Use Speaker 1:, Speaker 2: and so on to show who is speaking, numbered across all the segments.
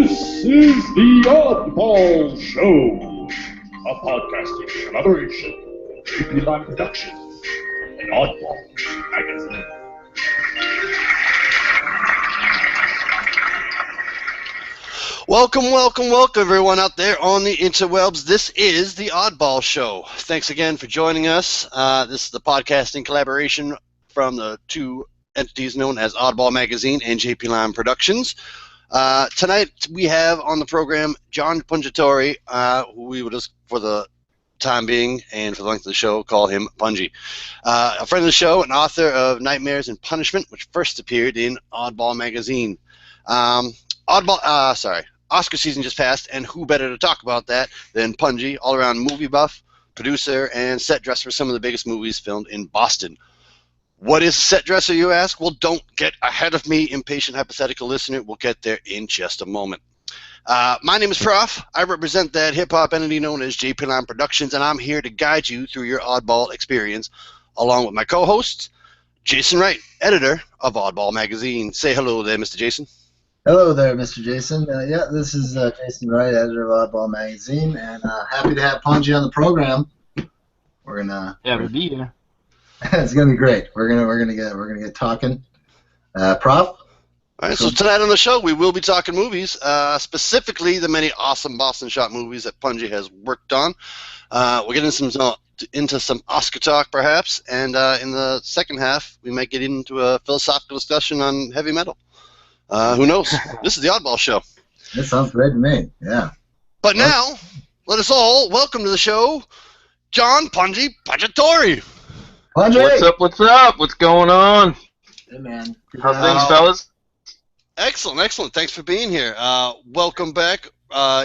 Speaker 1: This is the Oddball Show, a podcasting collaboration between my Productions and Oddball Magazine.
Speaker 2: Welcome, everyone out there on the interwebs. This is the Oddball Show. Thanks again for joining us. This is the podcasting collaboration from the two entities known as Oddball Magazine and JP Lime Productions. Tonight we have on the program John Pungitore, who we will just, for the time being and for the length of the show, call him Pungy. A friend of the show, an author of Nightmares and Punishment, which first appeared in Oddball Magazine. Oscar season just passed, and who better to talk about that than Pungy, all-around movie buff, producer, and set dresser for some of the biggest movies filmed in Boston. What is a set dresser, you ask? Well, don't get ahead of me, impatient hypothetical listener. We'll get there in just a moment. My name is Prof. I represent that hip-hop entity known as JP Lime Productions, and I'm here to guide you through your Oddball experience, along with my co-host, Jason Wright, editor of Oddball Magazine. Say hello there, Mr. Jason.
Speaker 3: Hello there, Mr. Jason. This is Jason Wright, editor of Oddball Magazine, and happy to have Pungy on the program. We're gonna
Speaker 4: to be here.
Speaker 3: It's gonna be great. We're gonna get talking. Prof.
Speaker 2: All right. So tonight on the show, we will be talking movies, specifically the many awesome Boston shot movies that Pungy has worked on. We'll get into some Oscar talk, perhaps, and in the second half, we might get into a philosophical discussion on heavy metal. Who knows? This is the Oddball Show.
Speaker 3: That sounds great to me. Yeah.
Speaker 2: But now, let us all welcome to the show, John Pungitore.
Speaker 3: Pungy!
Speaker 4: What's up? What's going on?
Speaker 3: Hey, man.
Speaker 4: How's things, fellas?
Speaker 2: Excellent. Thanks for being here. Welcome back.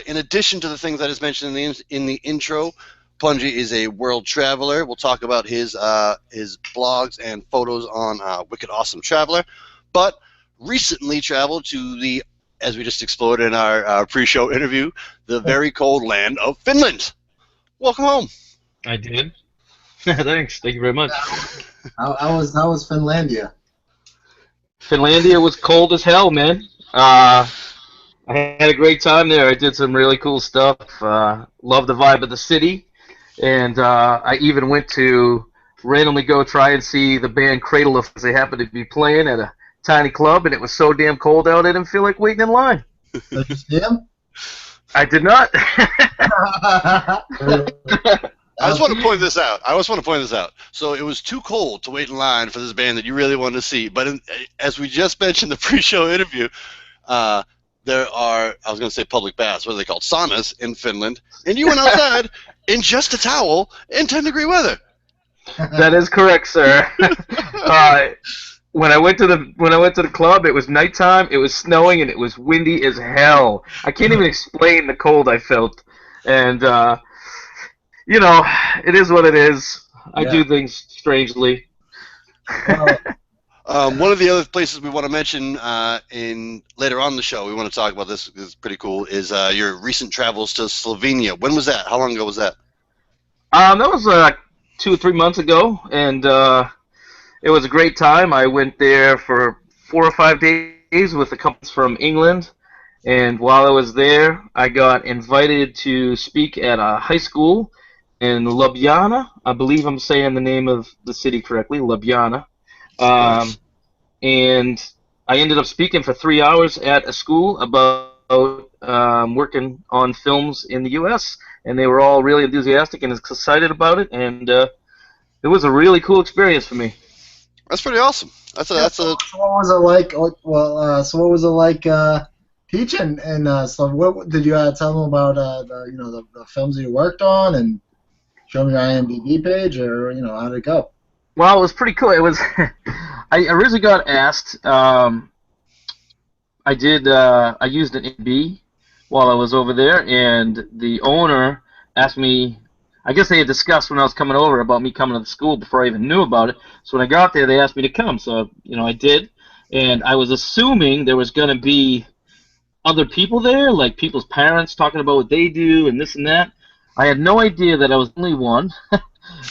Speaker 2: In addition to the things I just mentioned in the intro, Pungy is a world traveler. We'll talk about his blogs and photos on Wicked Awesome Traveler. But recently traveled to the, as we just explored in our pre-show interview, the very cold land of Finland. Welcome home.
Speaker 4: I did. Thanks. Thank you very much.
Speaker 3: How was Finlandia?
Speaker 4: Finlandia was cold as hell, man. I had a great time there. I did some really cool stuff. Loved the vibe of the city. And I even went to randomly go try and see the band Cradle of, they happened to be playing at a tiny club, and it was so damn cold out I didn't feel like waiting in line.
Speaker 3: Did you see him?
Speaker 4: I did not.
Speaker 2: I just want to point this out. So it was too cold to wait in line for this band that you really wanted to see. But as we just mentioned in the pre-show interview, there are, I was going to say public baths, what are they called? Saunas in Finland. And you went outside in just a towel in 10-degree weather.
Speaker 4: That is correct, sir. When I went to the club, it was nighttime, it was snowing, and it was windy as hell. I can't even explain the cold I felt. And, it is what it is. I do things strangely.
Speaker 2: One of the other places we want to mention in later on in the show, we want to talk about this is pretty cool, is your recent travels to Slovenia. When was that? How long ago was that?
Speaker 4: That was 2 or 3 months ago, and it was a great time. I went there for 4 or 5 days with a couple from England, and while I was there, I got invited to speak at a high school in Ljubljana. I believe I'm saying the name of the city correctly, Ljubljana. And I ended up speaking for 3 hours at a school about working on films in the U.S., and they were all really enthusiastic and excited about it, and it was a really cool experience for me.
Speaker 2: That's pretty awesome. So
Speaker 3: what was it like? So what was it like teaching? And what did you tell them about the films that you worked on, and show them your IMDb page, or how did it go?
Speaker 4: Well, it was pretty cool. It was. I originally got asked. I used an IMDb while I was over there, and the owner asked me. I guess they had discussed when I was coming over about me coming to the school before I even knew about it. So when I got there, they asked me to come. So, I did. And I was assuming there was going to be other people there, like people's parents talking about what they do and this and that. I had no idea that I was the only one.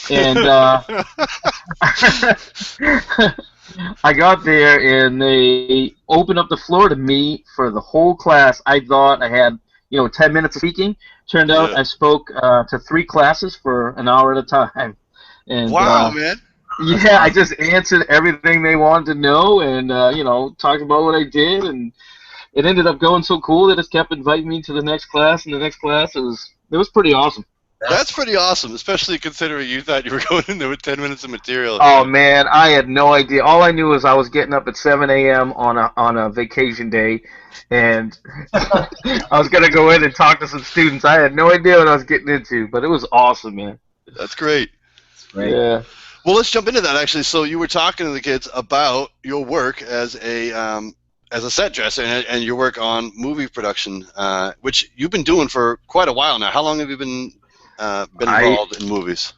Speaker 4: And I got there and they opened up the floor to me for the whole class. I thought I had, 10 minutes of speaking. Turned out
Speaker 2: Yeah.
Speaker 4: I spoke to 3 classes for an hour at a time. And
Speaker 2: Wow, man.
Speaker 3: That's
Speaker 4: yeah, I
Speaker 3: awesome.
Speaker 4: just answered everything they wanted to know and, talked about what I did. And it ended up going so cool that it kept inviting me to the next class and the next class. It was pretty awesome.
Speaker 2: That's pretty awesome, especially considering you thought you were going in there with 10 minutes of material.
Speaker 4: Oh man, I had no idea. All I knew was I was getting up at 7 a.m. on a vacation day, and I was gonna go in and talk to some students. I had no idea what I was getting into, but it was awesome, man.
Speaker 2: That's great.
Speaker 3: Great.
Speaker 4: Yeah.
Speaker 2: Well, let's jump into that, actually. So you were talking to the kids about your work as a set dresser and your work on movie production, which you've been doing for quite a while now. How long have you been involved in movies?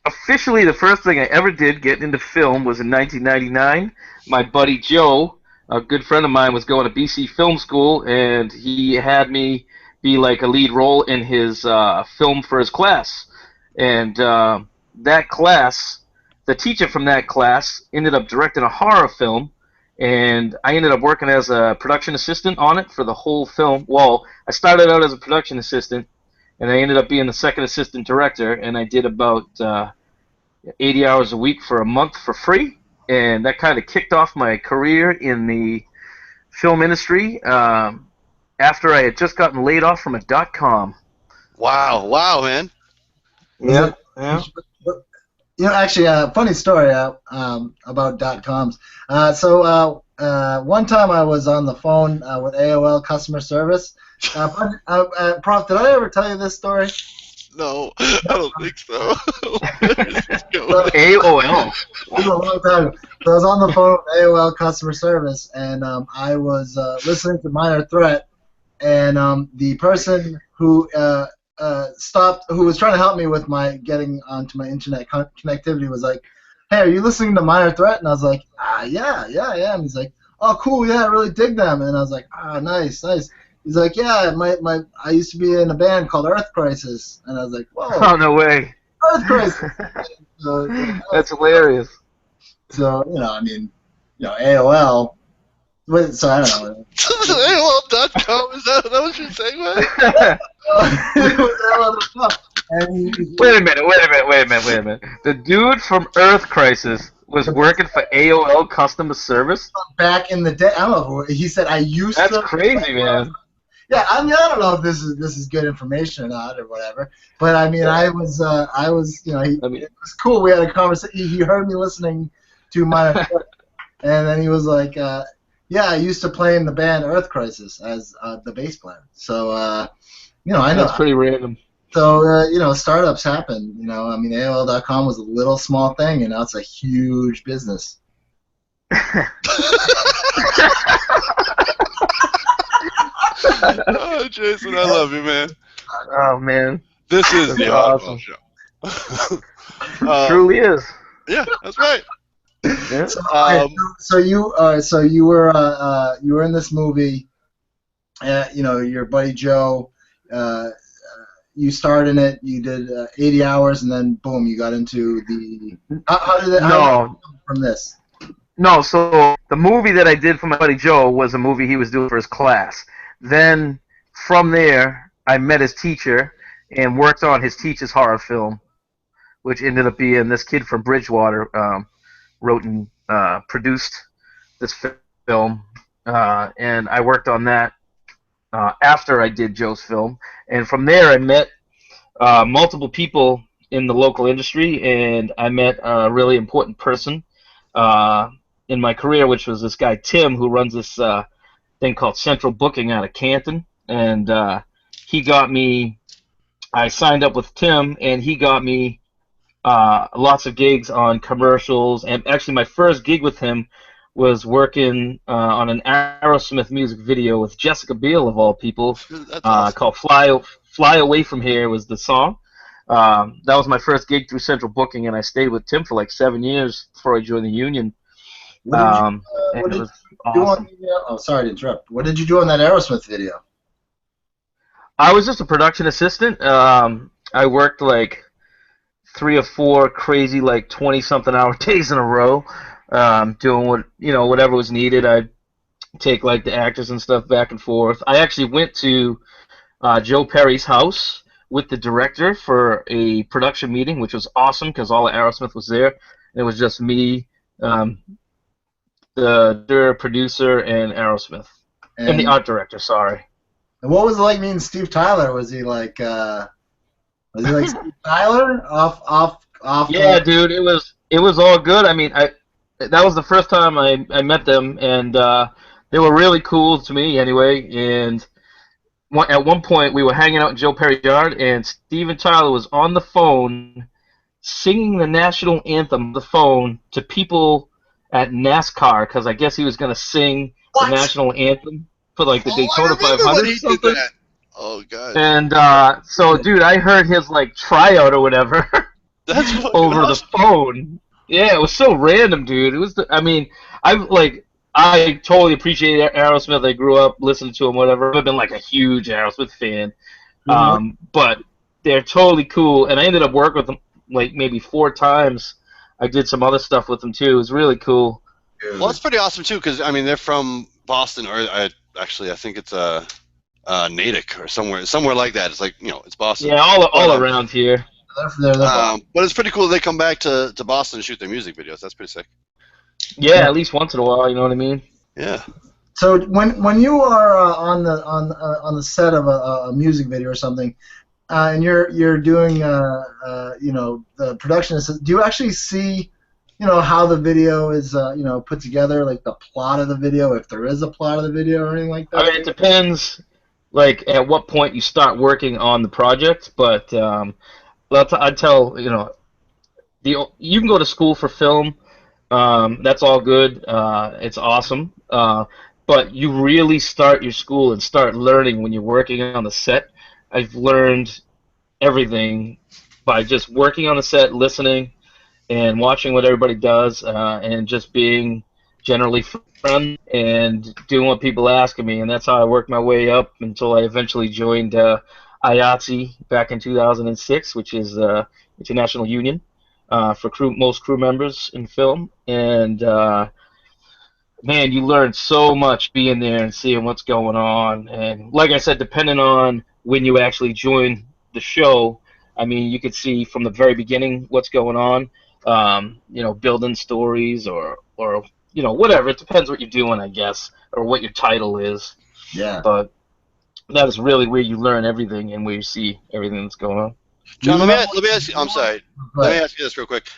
Speaker 4: Officially, the first thing I ever did getting into film was in 1999. My buddy Joe, a good friend of mine, was going to BC Film School, and he had me be like a lead role in his film for his class. And that class, the teacher from that class ended up directing a horror film, and I ended up working as a production assistant on it for the whole film. Well, I started out as a production assistant, and I ended up being the second assistant director, and I did about 80 hours a week for a month for free, and that kind of kicked off my career in the film industry after I had just gotten laid off from a .com.
Speaker 2: Wow, man.
Speaker 4: Yeah. Yeah.
Speaker 3: Actually, funny story about .coms. One time I was on the phone with AOL customer service. Prof, did I ever tell you this story?
Speaker 2: No, I don't think so.
Speaker 4: AOL.
Speaker 3: It was a long time ago. So I was on the phone with AOL customer service, and I was listening to Minor Threat, and the person who who was trying to help me with my getting onto my internet connectivity was like, "Hey, are you listening to Minor Threat?" And I was like, yeah, I am." He's like, "Oh, cool, yeah, I really dig them." And I was like, nice. He's like, "Yeah, I used to be in a band called Earth Crisis." And I was like, "Whoa,
Speaker 4: Oh, no way.
Speaker 3: Earth Crisis!" So,
Speaker 4: That's hilarious.
Speaker 3: so AOL. So I don't know.
Speaker 2: AOL.com, is that what you're saying, man?
Speaker 3: It was AOL. And
Speaker 4: Wait a minute. The dude from Earth Crisis was working for AOL customer service?
Speaker 3: back in the day, I don't know. He said I used to.
Speaker 4: That's crazy, man.
Speaker 3: Yeah, I don't know if this is good information or not or whatever. But I mean, I was, it was cool. We had a conversation. He heard me listening to my, and then he was like, "Yeah, I used to play in the band Earth Crisis as the bass player." So, I know.
Speaker 4: That's pretty random.
Speaker 3: So, startups happen. I mean, AOL.com was a little small thing, and now it's a huge business.
Speaker 2: Oh, Jason, I love you, man.
Speaker 4: Oh, man.
Speaker 2: This is the
Speaker 4: awesome.
Speaker 2: Oddball Show.
Speaker 4: Truly is.
Speaker 2: Yeah, that's right.
Speaker 4: Yeah.
Speaker 3: So you were in this movie. Your buddy Joe. You starred in it. You did 80 hours, and then boom, you got into the. How did it come from this?
Speaker 4: No, so the movie that I did for my buddy Joe was a movie he was doing for his class. Then from there, I met his teacher and worked on his teacher's horror film, which ended up being this kid from Bridgewater wrote and produced this film, and I worked on that after I did Joe's film. And from there, I met multiple people in the local industry, and I met a really important person in my career, which was this guy Tim, who runs this thing called Central Booking out of Canton, and he got me. I signed up with Tim, and he got me lots of gigs on commercials. And actually, my first gig with him was working on an Aerosmith music video with Jessica Biel, of all people,
Speaker 2: Awesome.
Speaker 4: called "Fly Away From Here" was the song. That was my first gig through Central Booking, and I stayed with Tim for like 7 years before I joined the union.
Speaker 3: What did you do
Speaker 4: awesome.
Speaker 3: sorry to interrupt. What did you do on that Aerosmith video?
Speaker 4: I was just a production assistant. I worked like 3 or 4 crazy, like 20-something hour days in a row. doing whatever was needed. I'd take like the actors and stuff back and forth. I actually went to Joe Perry's house with the director for a production meeting, which was awesome because all of Aerosmith was there. And it was just me, the producer, and Aerosmith, and the art director. Sorry.
Speaker 3: And what was it like meeting Steve Tyler? Was he like Steve Tyler off?
Speaker 4: Yeah, dude, it was all good. I mean, that was the first time I met them, and they were really cool to me anyway. And at one point, we were hanging out in Joe Perry's yard, and Steven Tyler was on the phone singing the national anthem on the phone to people at NASCAR, because I guess he was going to sing the national anthem for like the Daytona 500 or something.
Speaker 2: Oh, God.
Speaker 4: And so, dude, I heard his like tryout or whatever
Speaker 2: That's
Speaker 4: over the phone. Yeah, it was so random, dude. It was. I totally appreciate Aerosmith. I grew up listening to him, whatever. I've been like a huge Aerosmith fan. But they're totally cool, and I ended up working with them like maybe 4 times. I did some other stuff with them too. It was really cool.
Speaker 2: Well, it's pretty awesome too, because I mean they're from Boston, or I think it's Natick or somewhere like that. It's like it's Boston.
Speaker 4: Yeah, all around here.
Speaker 2: But it's pretty cool they come back to Boston and shoot their music videos. That's pretty sick.
Speaker 4: Yeah, at least once in a while. You know what I mean?
Speaker 2: Yeah.
Speaker 3: So when you are on the set of a music video or something, and you're doing the production, do you actually see how the video is put together, like the plot of the video, if there is a plot of the video or anything like that?
Speaker 4: I mean, it depends, like at what point you start working on the project, but I'd tell you can go to school for film. That's all good. It's awesome. But you really start your school and start learning when you're working on the set. I've learned everything by just working on the set, listening, and watching what everybody does, and just being generally friendly and doing what people ask of me. And that's how I worked my way up until I eventually joined IATSE back in 2006, which is the International Union for most crew members in film. And man, you learn so much being there and seeing what's going on. And like I said, depending on when you actually join the show, I mean, you could see from the very beginning what's going on, building stories or whatever. It depends what you're doing, I guess, or what your title is.
Speaker 3: Yeah.
Speaker 4: But that is really where you learn everything and where you see everything that's going on.
Speaker 2: John, let me ask you. I'm sorry. Let me ask you this real quick.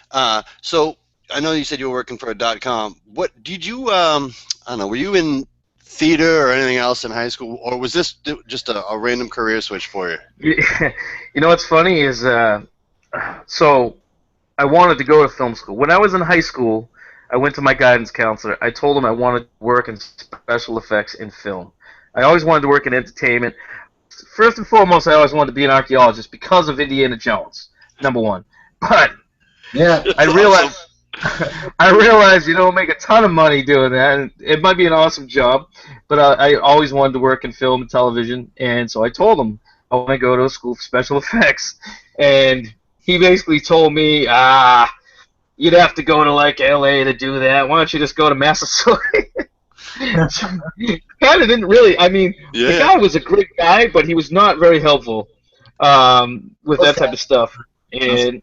Speaker 2: So I know you said you were working for a .com. What did you? I don't know. Were you in theater or anything else in high school, or was this just a random career switch for you?
Speaker 4: You know what's funny is, so I wanted to go to film school. When I was in high school, I went to my guidance counselor. I told him I wanted to work in special effects in film. I always wanted to work in entertainment. First and foremost, I always wanted to be an archaeologist because of Indiana Jones, number one. But
Speaker 3: yeah,
Speaker 4: I realized you don't make a ton of money doing that. And it might be an awesome job, but I always wanted to work in film and television, and so I told him I want to go to a school for special effects. And he basically told me, you'd have to go to like LA to do that. Why don't you just go to Massasoit? Kind of didn't really. I mean, the guy was a great guy, but he was not very helpful with that type of stuff. And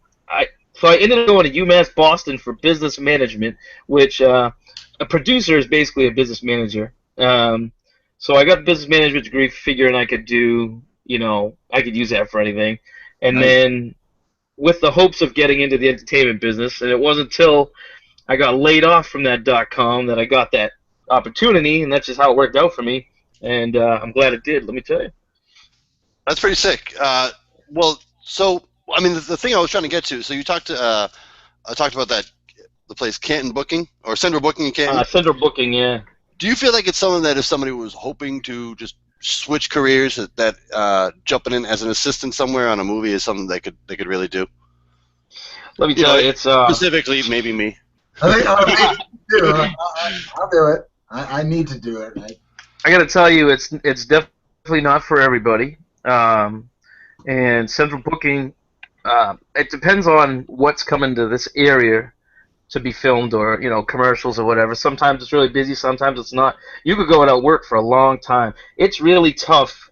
Speaker 4: So I ended up going to UMass Boston for business management, which a producer is basically a business manager. So I got a business management degree, figuring I could do, I could use that for anything. And then with the hopes of getting into the entertainment business, and it wasn't until I got laid off from that .com that I got that opportunity, and that's just how it worked out for me. And I'm glad it did, let me tell you.
Speaker 2: That's pretty sick. So I mean, the thing I was trying to get to. So you talked about the place Canton Booking or Central Booking in Canton.
Speaker 4: Central Booking, yeah.
Speaker 2: Do you feel like it's something that if somebody was hoping to just switch careers, that jumping in as an assistant somewhere on a movie is something they could really do?
Speaker 4: Let me tell you, it's
Speaker 2: specifically maybe me.
Speaker 3: I think I'll do it. I need to do it.
Speaker 4: I got to tell you, it's definitely not for everybody. And Central Booking, it depends on what's coming to this area to be filmed, or commercials or whatever. Sometimes it's really busy, sometimes it's not. You could go without work for a long time. It's really tough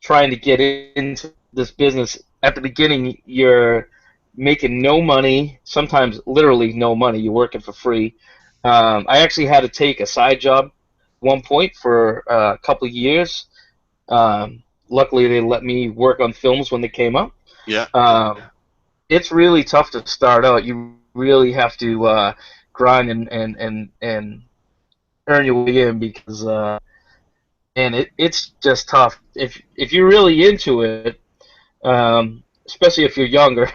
Speaker 4: trying to get into this business. At the beginning, you're making no money, sometimes literally no money. You're working for free. I actually had to take a side job at one point for a couple of years. Luckily, they let me work on films when they came up.
Speaker 2: Yeah.
Speaker 4: It's really tough to start out. You really have to grind and earn your way in, because and it's just tough. If you're really into it, especially if you're younger,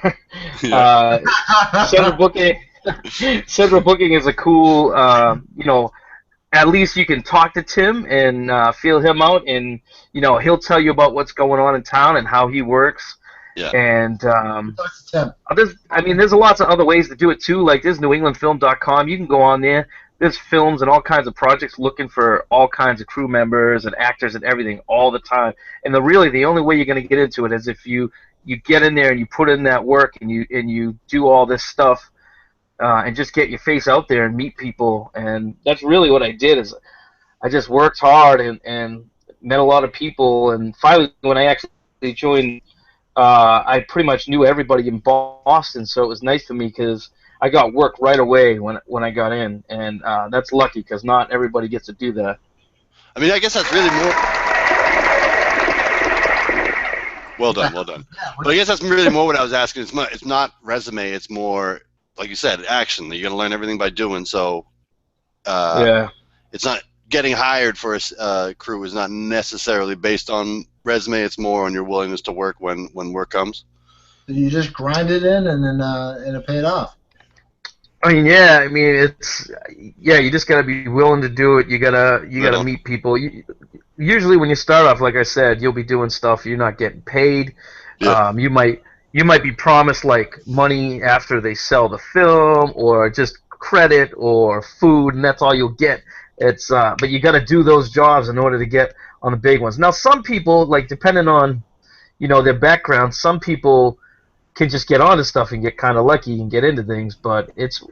Speaker 2: Yeah.
Speaker 4: central booking central booking is a cool. At least you can talk to Tim and feel him out, and he'll tell you about what's going on in town and how he works.
Speaker 2: Yeah.
Speaker 4: And
Speaker 3: Talk to Tim.
Speaker 4: there's lots of other ways to do it too. Like there's NewEnglandFilm.com. You can go on there. There's films and all kinds of projects looking for all kinds of crew members and actors and everything all the time. And the only way you're going to get into it is if you get in there and you put in that work and you do all this stuff. And just get your face out there and meet people. And that's really what I did. Is I just worked hard and met a lot of people. And finally, when I actually joined, I pretty much knew everybody in Boston, so it was nice for me because I got work right away when I got in. And that's lucky, because not everybody gets to do that.
Speaker 2: I mean, I guess that's really more. Well done. But I guess that's really more what I was asking. It's not resume. It's more, like you said, action. You're gonna learn everything by doing. So, it's not getting hired for a crew is not necessarily based on resume. It's more on your willingness to work when work comes.
Speaker 3: You just grind it in, and then and it paid off.
Speaker 4: You just gotta be willing to do it. You gotta meet people. Usually, when you start off, like I said, you'll be doing stuff you're not getting paid.
Speaker 2: Yeah.
Speaker 4: You might be promised like money after they sell the film, or just credit or food, and that's all you'll get. It's but you got to do those jobs in order to get on the big ones. Now, some people, like depending on their background, some people can just get onto stuff and get kind of lucky and get into things. But it's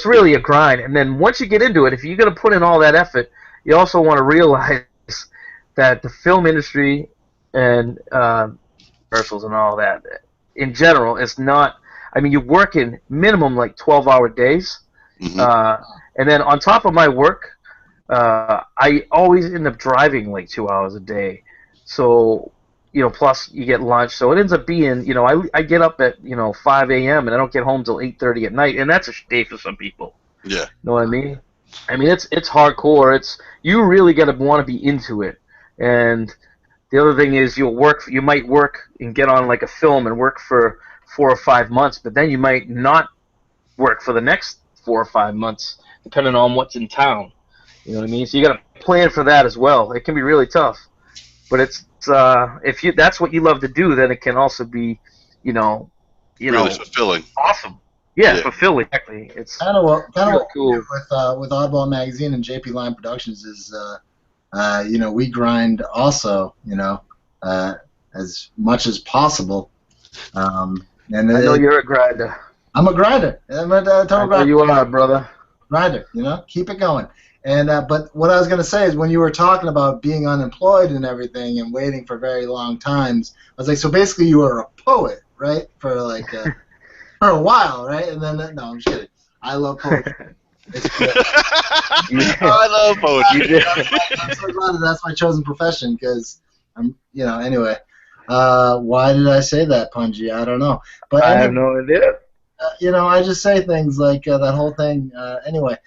Speaker 4: really a grind. And then once you get into it, if you're gonna put in all that effort, you also want to realize that the film industry and commercials and all that, in general, it's not. You're working minimum like 12-hour days, and then on top of my work, I always end up driving like 2 hours a day. So, plus you get lunch, so it ends up being, I get up at 5 a.m. and I don't get home till 8:30 at night, and that's a day for some people.
Speaker 2: Yeah.
Speaker 4: Know what I mean? It's hardcore. You really got to want to be into it, and the other thing is you might work and get on like a film and work for 4 or 5 months, but then you might not work for the next 4 or 5 months, depending on what's in town. You know what I mean? So you got to plan for that as well. It can be really tough, but it's if that's what you love to do, then it can also be,
Speaker 2: really fulfilling.
Speaker 4: Awesome. Yeah, fulfilling. Exactly. It's
Speaker 3: kind of what
Speaker 4: cool.
Speaker 3: with Oddball Magazine and JP Line Productions is. We grind also, as much as possible. And I
Speaker 4: know you're a grinder.
Speaker 3: I'm a grinder. I'm a total grinder.
Speaker 4: You are, brother.
Speaker 3: Grinder, keep it going. And but what I was going to say is when you were talking about being unemployed and everything and waiting for very long times, I was like, so basically you were a poet, right? For like for a while, right? And then no, I'm just kidding. I love poetry. It's good.
Speaker 2: I love poetry.
Speaker 3: I'm so glad that's my chosen profession because I'm, anyway. Why did I say that, Punji? I don't know. But
Speaker 4: I have no idea.
Speaker 3: I just say things like that whole thing. Anyway,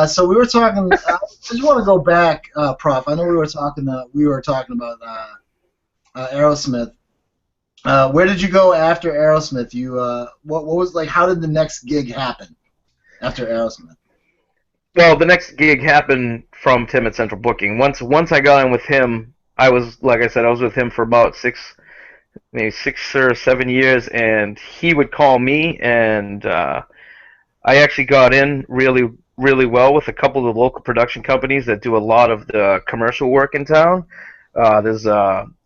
Speaker 3: so we were talking. I just want to go back, Prof. I know we were talking about Aerosmith. Where did you go after Aerosmith? You what was like? How did the next gig happen after Aerosmith?
Speaker 4: Well, the next gig happened from Tim at Central Booking. Once I got in with him, I was with him for about 6 or 7 years, and he would call me, and I actually got in really, really well with a couple of the local production companies that do a lot of the commercial work in town. There's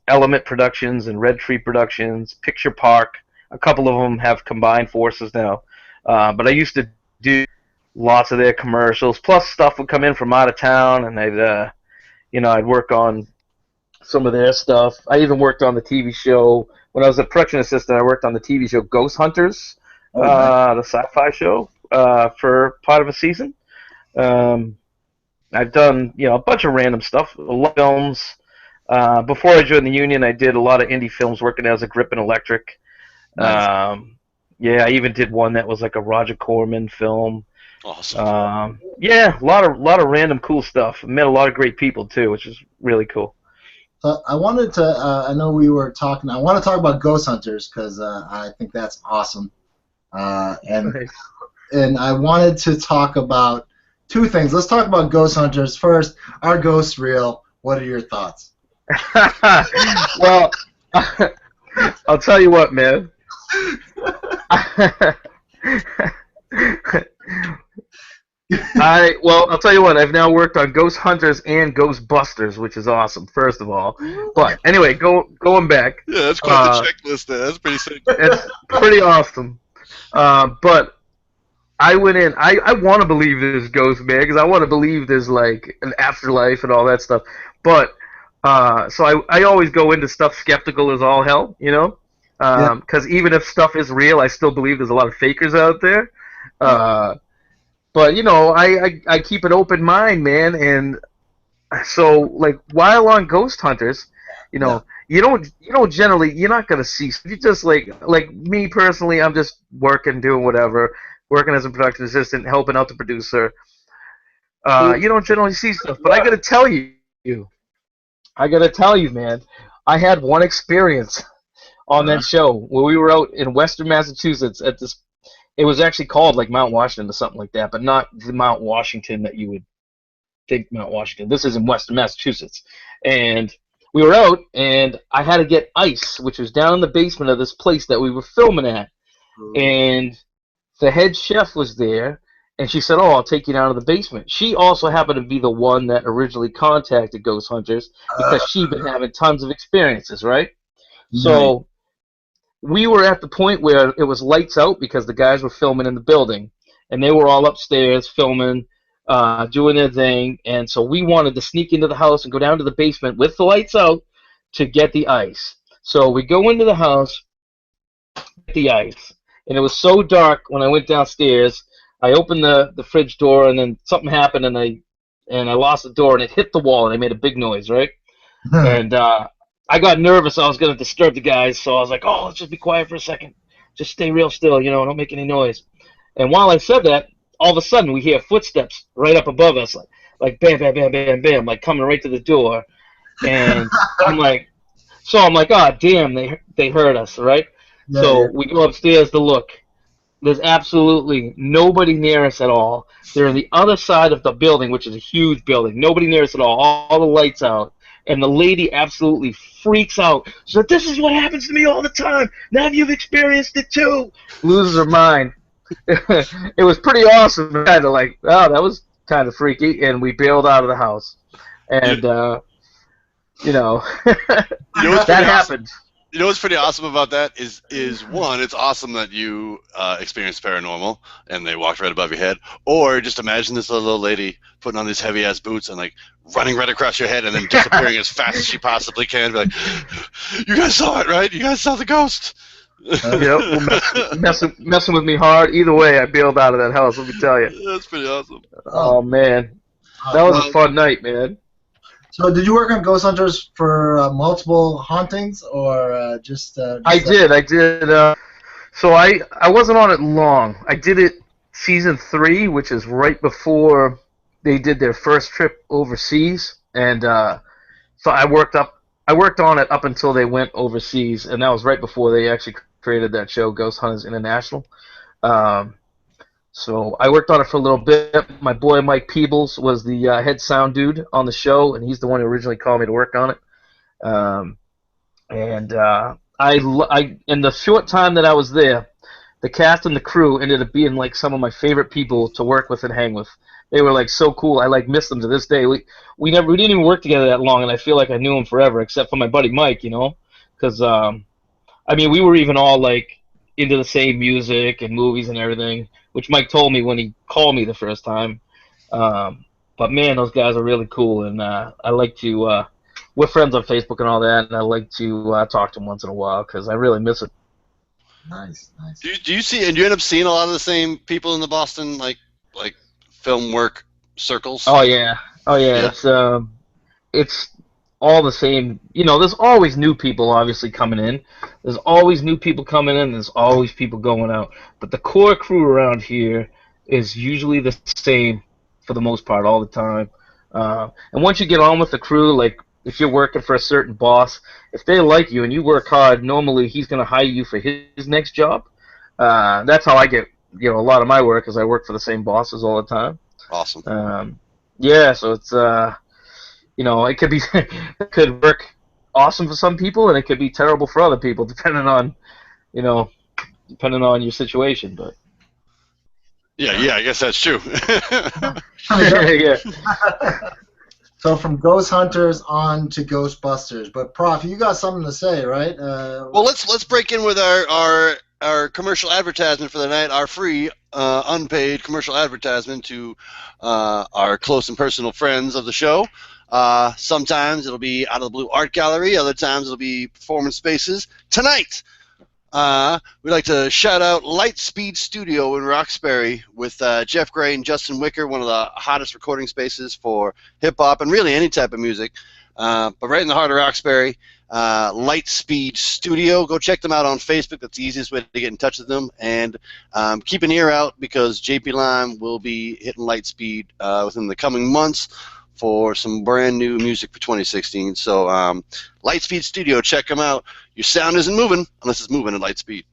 Speaker 4: Element Productions and Red Tree Productions, Picture Park. A couple of them have combined forces now, but I used to do lots of their commercials. Plus, stuff would come in from out of town, and I'd work on some of their stuff. I even worked on the TV show when I was a production assistant. I worked on the TV show Ghost Hunters, the sci-fi show, for part of a season. I've done a bunch of random stuff, a lot of films. Before I joined the union, I did a lot of indie films working as a grip and electric.
Speaker 2: Nice.
Speaker 4: I even did one that was like a Roger Corman film.
Speaker 2: Awesome.
Speaker 4: A lot of random cool stuff. Met a lot of great people too, which is really cool.
Speaker 3: I wanted to. I know we were talking. I want to talk about Ghost Hunters because I think that's awesome. And I wanted to talk about two things. Let's talk about Ghost Hunters first. Are ghosts real? What are your thoughts?
Speaker 4: Well, I'll tell you what, man. I'll tell you what. I've now worked on Ghost Hunters and Ghostbusters, which is awesome. First of all, but anyway, going back.
Speaker 2: Yeah, that's quite the checklist there. That's pretty sick.
Speaker 4: It's pretty awesome. But I went in. I want to believe there's ghosts, man, because I want to believe there's like an afterlife and all that stuff. But so I always go into stuff skeptical as all hell, because even if stuff is real, I still believe there's a lot of fakers out there. But I keep an open mind, man, and so like while on Ghost Hunters, you don't generally, you're not gonna see. You just like me personally, I'm just working, doing whatever, working as a production assistant, helping out the producer. You don't generally see stuff, but I gotta tell you, man, I had one experience on that show where we were out in Western Massachusetts at this. It was actually called like Mount Washington or something like that, but not the Mount Washington that you would think Mount Washington. This is in Western Massachusetts. And we were out, and I had to get ice, which was down in the basement of this place that we were filming at. And the head chef was there, and she said, I'll take you down to the basement. She also happened to be the one that originally contacted Ghost Hunters because she'd been having tons of experiences, right? So we were at the point where it was lights out because the guys were filming in the building, and they were all upstairs filming, doing their thing, and so we wanted to sneak into the house and go down to the basement with the lights out to get the ice. So we go into the house, get the ice, and it was so dark when I went downstairs. I opened the fridge door, and then something happened, and I lost the door, and it hit the wall, and I made a big noise, right? And I got nervous. I was going to disturb the guys, so I was like, let's just be quiet for a second. Just stay real still, don't make any noise. And while I said that, all of a sudden we hear footsteps right up above us, like bam, bam, bam, bam, bam, like coming right to the door. And I'm like, oh, damn, they heard us, right? So we go upstairs to look. There's absolutely nobody near us at all. They're on the other side of the building, which is a huge building. Nobody near us at all the lights out. And the lady absolutely freaks out. She's like, this is what happens to me all the time. Now you've experienced it too. Loses her mind. It was pretty awesome. Kind of like, that was kind of freaky. And we bailed out of the house. And, that happened.
Speaker 2: You know what's pretty awesome about that is one, it's awesome that you experienced paranormal and they walked right above your head. Or just imagine this little lady putting on these heavy ass boots and like running right across your head and then disappearing as fast as she possibly can. Be like, you guys saw it, right? You guys saw the ghost.
Speaker 4: Messing with me hard. Either way, I bailed out of that house. Let me tell you.
Speaker 2: That's pretty awesome.
Speaker 4: Oh man, that was a fun night, man.
Speaker 3: So did you work on Ghost Hunters for multiple hauntings or just
Speaker 4: I did. So I wasn't on it long. I did it season 3, which is right before they did their first trip overseas, and so I worked on it up until they went overseas, and that was right before they actually created that show, Ghost Hunters International. So I worked on it for a little bit. My boy Mike Peebles was the head sound dude on the show, and he's the one who originally called me to work on it. I in the short time that I was there, the cast and the crew ended up being like some of my favorite people to work with and hang with. They were like so cool. I like miss them to this day. We didn't even work together that long, and I feel like I knew him forever, except for my buddy Mike, because we were even all like into the same music and movies and everything. which Mike told me when he called me the first time. But man, those guys are really cool, and I like to. We're friends on Facebook and all that, and I like to talk to them once in a while because I really miss it.
Speaker 3: Nice.
Speaker 2: Do you see, and you end up seeing a lot of the same people in the Boston like film work circles?
Speaker 4: Oh yeah. It's all the same. There's always new people obviously coming in. There's always new people coming in. There's always people going out. But the core crew around here is usually the same for the most part all the time. And once you get on with the crew, like if you're working for a certain boss, if they like you and you work hard, normally he's going to hire you for his next job. That's how I get a lot of my work, is I work for the same bosses all the time.
Speaker 2: Awesome.
Speaker 4: Yeah, so it's it could be it could work awesome for some people, and it could be terrible for other people, depending on your situation. But
Speaker 2: yeah, I guess that's true.
Speaker 4: yeah.
Speaker 3: So from Ghost Hunters on to Ghostbusters, but Prof, you got something to say, right?
Speaker 2: Well, let's break in with our commercial advertisement for the night, our free unpaid commercial advertisement to our close and personal friends of the show. Sometimes it'll be Out of the Blue Art Gallery, other times it'll be Performance Spaces. Tonight, we'd like to shout out Lightspeed Studio in Roxbury with Jeff Gray and Justin Wicker, one of the hottest recording spaces for hip-hop and really any type of music. But right in the heart of Roxbury, Lightspeed Studio. Go check them out on Facebook. That's the easiest way to get in touch with them. And keep an ear out, because JP Lime will be hitting Lightspeed within the coming months for some brand new music for 2016. So Lightspeed Studio, check them out. Your sound isn't moving unless it's moving at Lightspeed.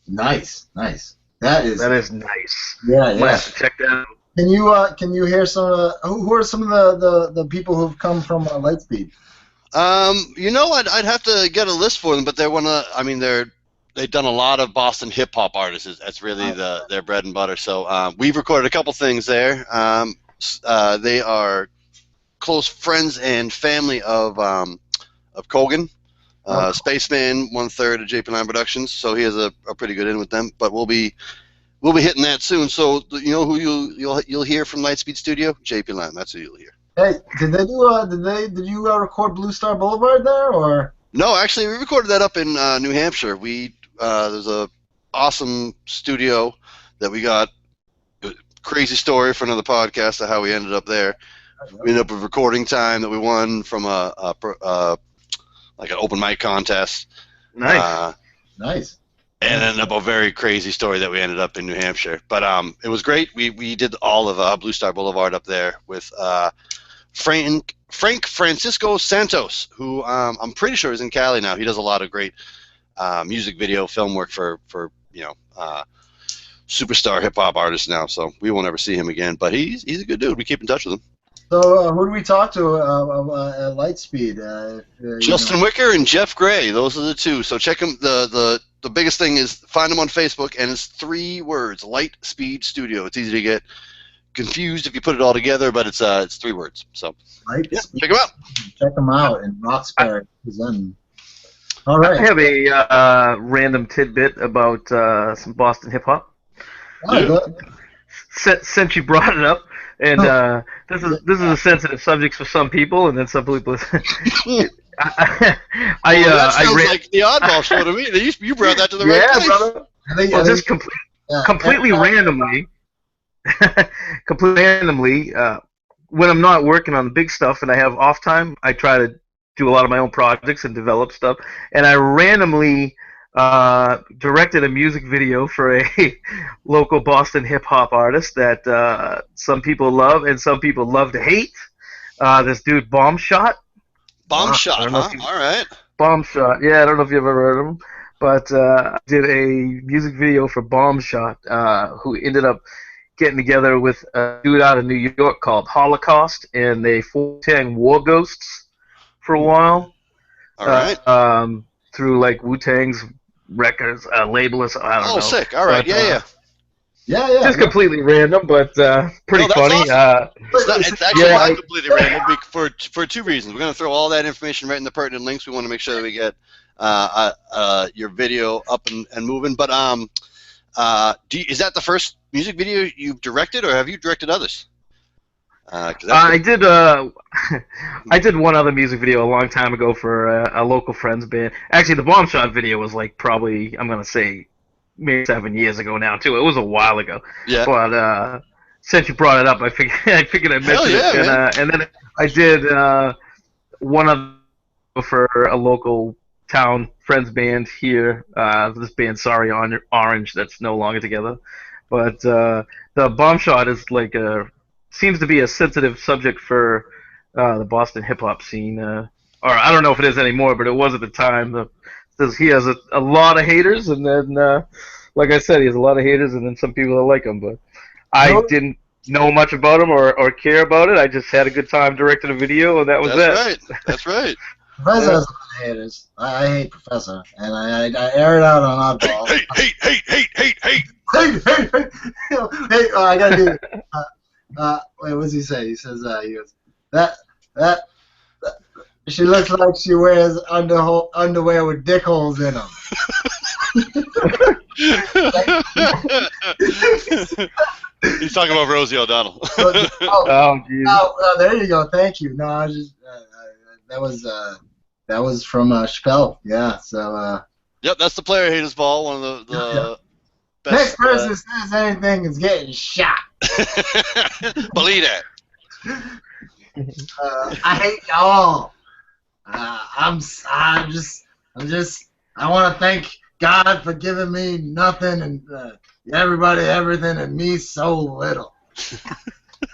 Speaker 3: Nice. That is
Speaker 4: nice.
Speaker 3: Yeah.
Speaker 4: Might have to check that out.
Speaker 3: Can you hear some of who are some of the people who've come from Lightspeed?
Speaker 2: I'd have to get a list for them, but they're they've done a lot of Boston hip hop artists. That's really their bread and butter. So we've recorded a couple things there. They are close friends and family of Kogan, Spaceman, 1/3 of JP Line Productions. So he has a pretty good in with them. But we'll be hitting that soon. So you know who you'll hear from Lightspeed Studio? JP Line. That's who you'll hear.
Speaker 3: Hey, did you record Blue Star Boulevard there, or?
Speaker 2: No, actually, we recorded that up in New Hampshire. There's a awesome studio that we got. Crazy story for another podcast of how we ended up there. We ended up with recording time that we won from like an open mic contest.
Speaker 4: Nice.
Speaker 3: Nice.
Speaker 2: And ended up a very crazy story that we ended up in New Hampshire. But it was great. We did all of Blue Star Boulevard up there with Frank Francisco Santos, who I'm pretty sure is in Cali now. He does a lot of great music video film work for superstar hip hop artists now. So we won't ever see him again. But he's a good dude. We keep in touch with him.
Speaker 3: So who do we talk to at Lightspeed?
Speaker 2: Justin Wicker and Jeff Gray. Those are the two. So check them. The biggest thing is find them on Facebook, and it's 3 words: Lightspeed Studio. It's easy to get confused if you put it all together, but it's 3 words. So yeah, check them out.
Speaker 3: Check them out in Roxbury. All right.
Speaker 4: I have a random tidbit about some Boston hip hop. Since you brought it up, and this is a sensitive subject for some people, and then some people.
Speaker 2: That sounds like the Oddball Show to me. You brought that to the right place.
Speaker 4: Brother. Well, just completely randomly, when I'm not working on the big stuff and I have off time, I try to do a lot of my own projects and develop stuff. And I randomly directed a music video for a local Boston hip hop artist that some people love and some people love to hate. This dude, Bomb Shot.
Speaker 2: Bomb Shot, huh? All right.
Speaker 4: Bomb Shot. Yeah, I don't know if you've ever heard of him, but I did a music video for Bomb Shot, who ended up getting together with a dude out of New York called Holocaust, and they formed War Ghosts for a while.
Speaker 2: All right.
Speaker 4: Through like Wu-Tang's records, labelers, I don't know.
Speaker 2: Oh, sick. All right.
Speaker 4: But,
Speaker 3: Yeah.
Speaker 4: Just completely random, but pretty funny.
Speaker 2: Awesome. It's actually not completely random for 2 reasons. We're going to throw all that information right in the pertinent links. We want to make sure that we get your video up and moving. But Is that the first music video you've directed, or have you directed others?
Speaker 4: I did. I did one other music video a long time ago for a local friend's band. Actually, the Bomb Shot video was like probably, I'm gonna say, maybe 7 years ago now too. It was a while ago.
Speaker 2: Yeah.
Speaker 4: But since you brought it up, I figured I'd mention it. And then I did one other for a local town friend's band here. This band, Sorry Orange, that's no longer together. But the Bomb Shot is like seems to be a sensitive subject for the Boston hip hop scene, or I don't know if it is anymore, but it was at the time. He has a lot of haters, and then, like I said, he has a lot of haters, and then some people that like him. But I didn't know much about him or care about it. I just had a good time directing a video, and that was
Speaker 2: That's right.
Speaker 3: Professor has a lot of haters. I hate Professor, and I air it out on Oddball.
Speaker 2: Hate.
Speaker 3: Hey, I gotta do it. Wait, what does he say? He says, he goes, that she looks like she wears underwear with dick holes in them.
Speaker 2: He's talking about Rosie O'Donnell.
Speaker 3: Oh, there you go. Thank you. No, I was just that was from Chappelle. Yeah. So.
Speaker 2: Yep, that's the player haters ball. One of the best.
Speaker 3: Next person says anything is getting shot.
Speaker 2: Believe that.
Speaker 3: I hate y'all. I want to thank God for giving me nothing and everybody everything and me so little.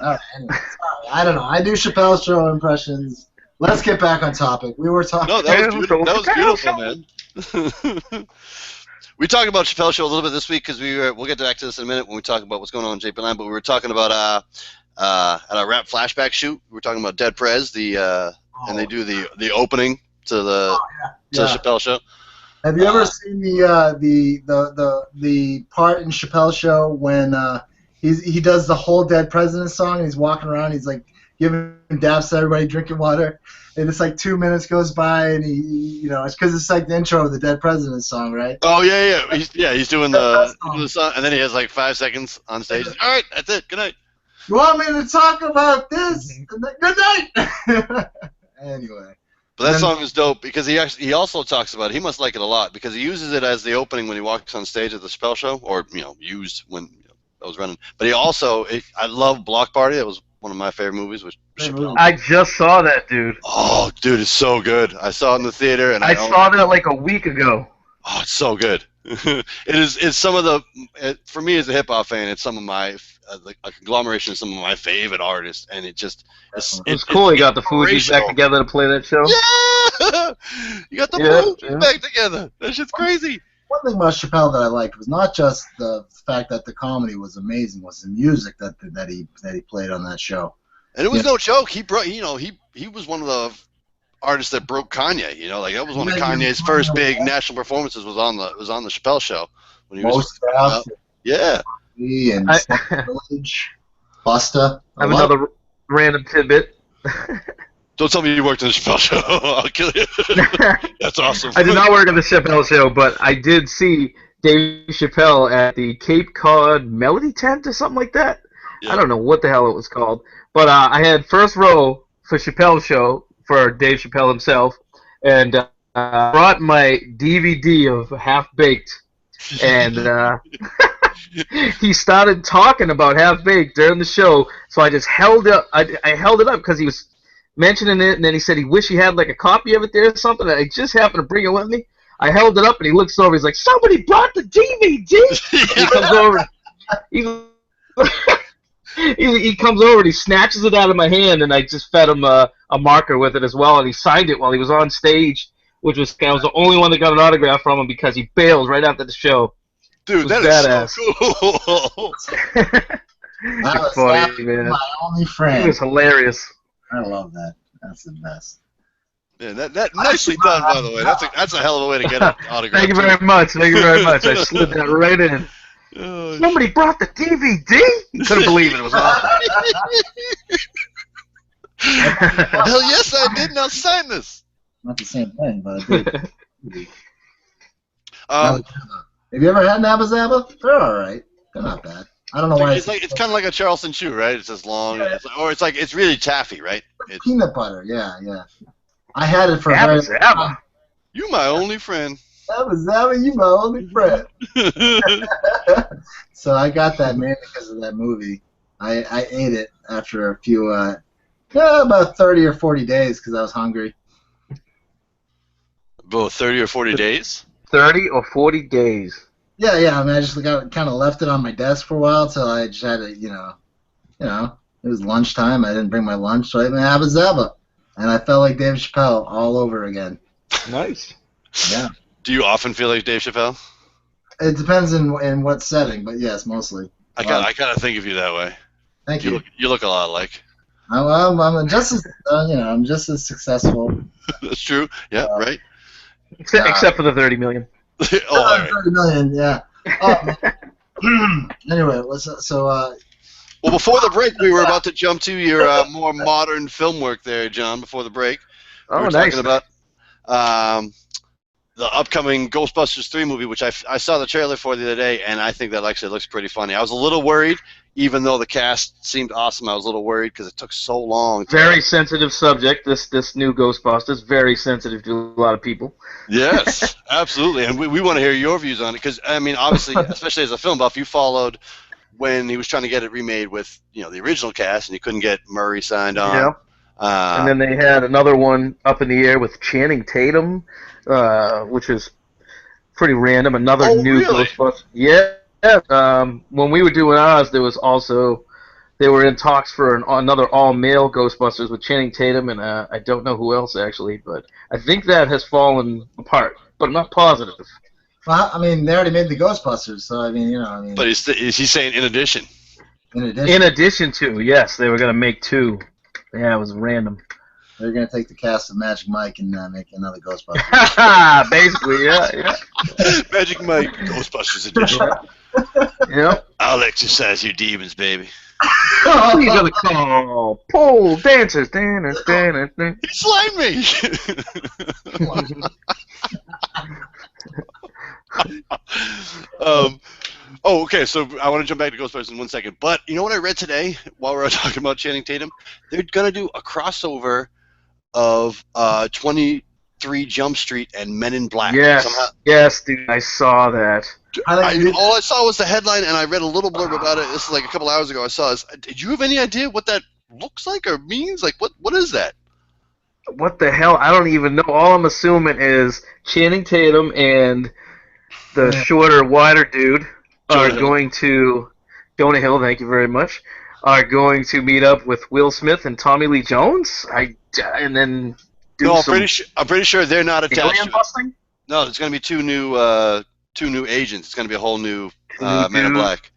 Speaker 3: All right, anyway, sorry, I don't know. I do Chappelle Show impressions. Let's get back on topic. We were talking.
Speaker 2: No, that was beautiful, man. We talked about Chappelle Show a little bit this week because we'll get back to this in a minute when we talk about what's going on in JP Line. But we were talking about at a rap flashback shoot. We were talking about Dead Prez, and they do the opening to the Chappelle Show.
Speaker 3: Have you ever seen the part in Chappelle Show when he does the whole Dead President song and he's walking around, he's like giving daps to everybody, drinking water, and it's like 2 minutes goes by and it's because it's like the intro of the Dead President song, right?
Speaker 2: Oh yeah. He's doing the song, and then he has like 5 seconds on stage. All right, that's it. Good night.
Speaker 3: You want me to talk about this? Good night. Anyway.
Speaker 2: But that song is dope because he also talks about it. He must like it a lot because he uses it as the opening when he walks on stage at the Chappelle Show, or used when I was running. But he also I love Block Party. That was one of my favorite movies with Chappelle.
Speaker 4: I just saw that, dude.
Speaker 2: Oh, dude, it's so good. I saw it in the theater, and
Speaker 4: I saw that like a week ago.
Speaker 2: Oh, it's so good. It's some of the for me as a hip hop fan, it's some of my a conglomeration of some of my favorite artists, and it's
Speaker 4: cool. You got the Fugees back together to play that show.
Speaker 2: Yeah, you got the Fugees back together. That shit's crazy.
Speaker 3: One thing about Chappelle that I liked was not just the fact that the comedy was amazing, was the music that he played on that show.
Speaker 2: And it was no joke. He brought, he was one of the artists that broke Kanye. Like that was one of Kanye's first big national performances was on the Chappelle Show when he was. Yeah.
Speaker 3: And Village, Busta.
Speaker 4: I have another random tidbit.
Speaker 2: Don't tell me you worked on the Chappelle Show. I'll kill you. That's awesome.
Speaker 4: I did not work on the Chappelle Show, but I did see Dave Chappelle at the Cape Cod Melody Tent or something like that. Yeah. I don't know what the hell it was called. But I had first row for Chappelle Show for Dave Chappelle himself, and brought my DVD of Half Baked, and he started talking about Half Baked during the show, so I just held it. I held it up because he was mentioning it, and then he said he wished he had like a copy of it there or something. I just happened to bring it with me. I held it up, and he looks over. He's like, "Somebody brought the DVD." He comes over. He comes over and he snatches it out of my hand, and I just fed him a marker with it as well, and he signed it while he was on stage, I was the only one that got an autograph from him because he bailed right after the show.
Speaker 2: Dude, that
Speaker 4: badass.
Speaker 2: Is so cool.
Speaker 3: That was
Speaker 4: funny, man.
Speaker 3: My only friend.
Speaker 4: He was hilarious.
Speaker 3: I love that. That's the best.
Speaker 2: Yeah, that nicely done, by the way. That's a hell of a way to get an autograph.
Speaker 4: Thank you very much. Thank you very much. I slid that right in. Somebody brought the DVD? He couldn't believe it. It was awesome.
Speaker 2: Hell yes, I did. Now sign this.
Speaker 3: Not the same thing, but I did. Have you ever had Nabba Zabba? They're all right. They're not bad. I don't know why.
Speaker 2: It's kind of like a Charleston chew, right? It's as long, it's really taffy, right? It's
Speaker 3: peanut butter. Yeah. I had it for
Speaker 4: Nabba
Speaker 3: very.
Speaker 4: Zabba.
Speaker 2: You my only friend.
Speaker 3: Nabba Zabba, you my only friend. So I got that mainly because of that movie. I ate it after a few, about 30 or 40 days because I was hungry.
Speaker 2: Both 30 or 40 days?
Speaker 4: 30 or 40 days.
Speaker 3: Yeah. I mean, I just kind of left it on my desk for a while till I just had to, it was lunchtime. I didn't bring my lunch, so I had Nabba Zabba. And I felt like Dave Chappelle all over again.
Speaker 4: Nice.
Speaker 3: Yeah.
Speaker 2: Do you often feel like Dave Chappelle?
Speaker 3: It depends in what setting, but yes, mostly.
Speaker 2: I kind of think of you that way.
Speaker 3: Thank you.
Speaker 2: You look a lot alike.
Speaker 3: I'm just as I'm just as successful.
Speaker 2: That's true. Yeah, right.
Speaker 4: Except for the 30 million.
Speaker 2: Oh, all right.
Speaker 3: 30 million, yeah. Anyway,
Speaker 2: Well, before the break, we were about to jump to your more modern film work there, John. Before the break, we were talking about the upcoming Ghostbusters 3 movie, which I saw the trailer for the other day, and I think that actually looks pretty funny. I was a little worried, even though the cast seemed awesome. I was a little worried because it took so long.
Speaker 4: Very sensitive subject. This new Ghostbusters, very sensitive to a lot of people.
Speaker 2: Yes, absolutely, and we want to hear your views on it because I mean, obviously, especially as a film buff, you followed when he was trying to get it remade with the original cast, and he couldn't get Murray signed on.
Speaker 4: Yeah. And then they had another one up in the air with Channing Tatum, which is pretty random. Another new
Speaker 2: really?
Speaker 4: Ghostbusters. Yeah. When we were doing ours, they were in talks for another all-male Ghostbusters with Channing Tatum, and I don't know who else actually, but I think that has fallen apart. But I'm not positive.
Speaker 3: well, I mean, they already made the Ghostbusters, so I mean,
Speaker 2: But is he saying in addition?
Speaker 3: in addition
Speaker 4: to, yes, they were going to make 2. Yeah, it was random.
Speaker 3: they're gonna take the cast of Magic Mike and make another Ghostbusters.
Speaker 4: Basically, yeah.
Speaker 2: Magic Mike, Ghostbusters edition.
Speaker 4: Yep.
Speaker 2: I'll exercise your demons, baby.
Speaker 4: These are the call pole dancers.
Speaker 2: He slimed me. Okay, so I want to jump back to Ghostbusters in 1 second. But you know what I read today while we were talking about Channing Tatum? They're going to do a crossover of 23 Jump Street and Men in Black.
Speaker 4: Yes, dude, I saw that.
Speaker 2: All I saw was the headline, and I read a little blurb about it. This is like a couple hours ago. I saw this. Did you have any idea what that looks like or means? Like, what is that?
Speaker 4: What the hell? I don't even know. All I'm assuming is Channing Tatum and the shorter, wider dude are going to Jonah Hill. Thank you very much. Are going to meet up with Will Smith and Tommy Lee Jones. And then
Speaker 2: I'm pretty sure they're not attached.
Speaker 4: Alien busting?
Speaker 2: No, there's going to be two new agents. It's going to be a whole new Men in Black.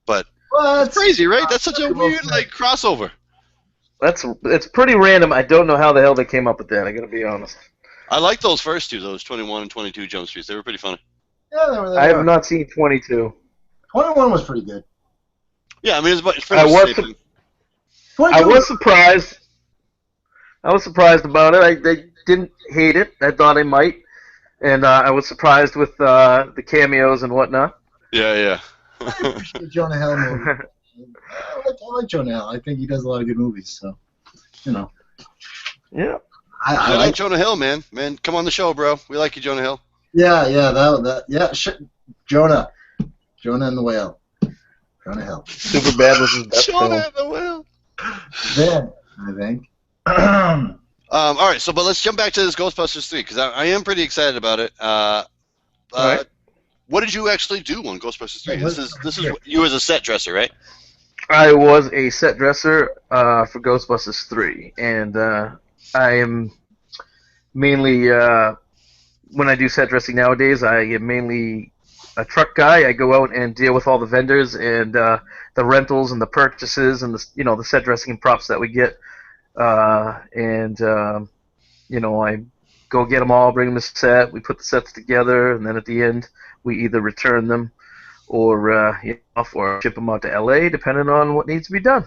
Speaker 2: But it's crazy, right? That's such a weird crossover.
Speaker 4: It's pretty random. I don't know how the hell they came up with that. I got to be honest.
Speaker 2: I like those first two, those 21 and 22 Jump Streets. They were pretty funny.
Speaker 3: Yeah, they were.
Speaker 4: I have not seen 22.
Speaker 3: 21 was pretty good.
Speaker 2: Yeah, I mean it's pretty much the same thing.
Speaker 4: I was surprised. I was surprised about it. I didn't hate it. I thought I might, and I was surprised with the cameos and whatnot.
Speaker 2: Yeah.
Speaker 3: I appreciate Jonah Hill movie. I like Jonah Hill. I think he does a lot of good movies. So,
Speaker 4: Yeah.
Speaker 3: I
Speaker 2: like Jonah Hill, man. Man, come on the show, bro. We like you, Jonah Hill.
Speaker 3: Yeah. Jonah and the Whale. Jonah Hill.
Speaker 4: Superbad was his best
Speaker 2: Jonah
Speaker 4: film.
Speaker 2: and the Whale.
Speaker 3: Then, I think.
Speaker 2: All right, but let's jump back to this Ghostbusters 3 because I am pretty excited about it.
Speaker 4: Right.
Speaker 2: What did you actually do on Ghostbusters 3? This is you as a set dresser, right?
Speaker 4: I was a set dresser for Ghostbusters 3, and I am mainly when I do set dressing nowadays, I am mainly a truck guy. I go out and deal with all the vendors and the rentals and the purchases and the set dressing and props that we get. I go get them all, bring them to set. We put the sets together, and then at the end, we either return them or ship them out to LA, depending on what needs to be done.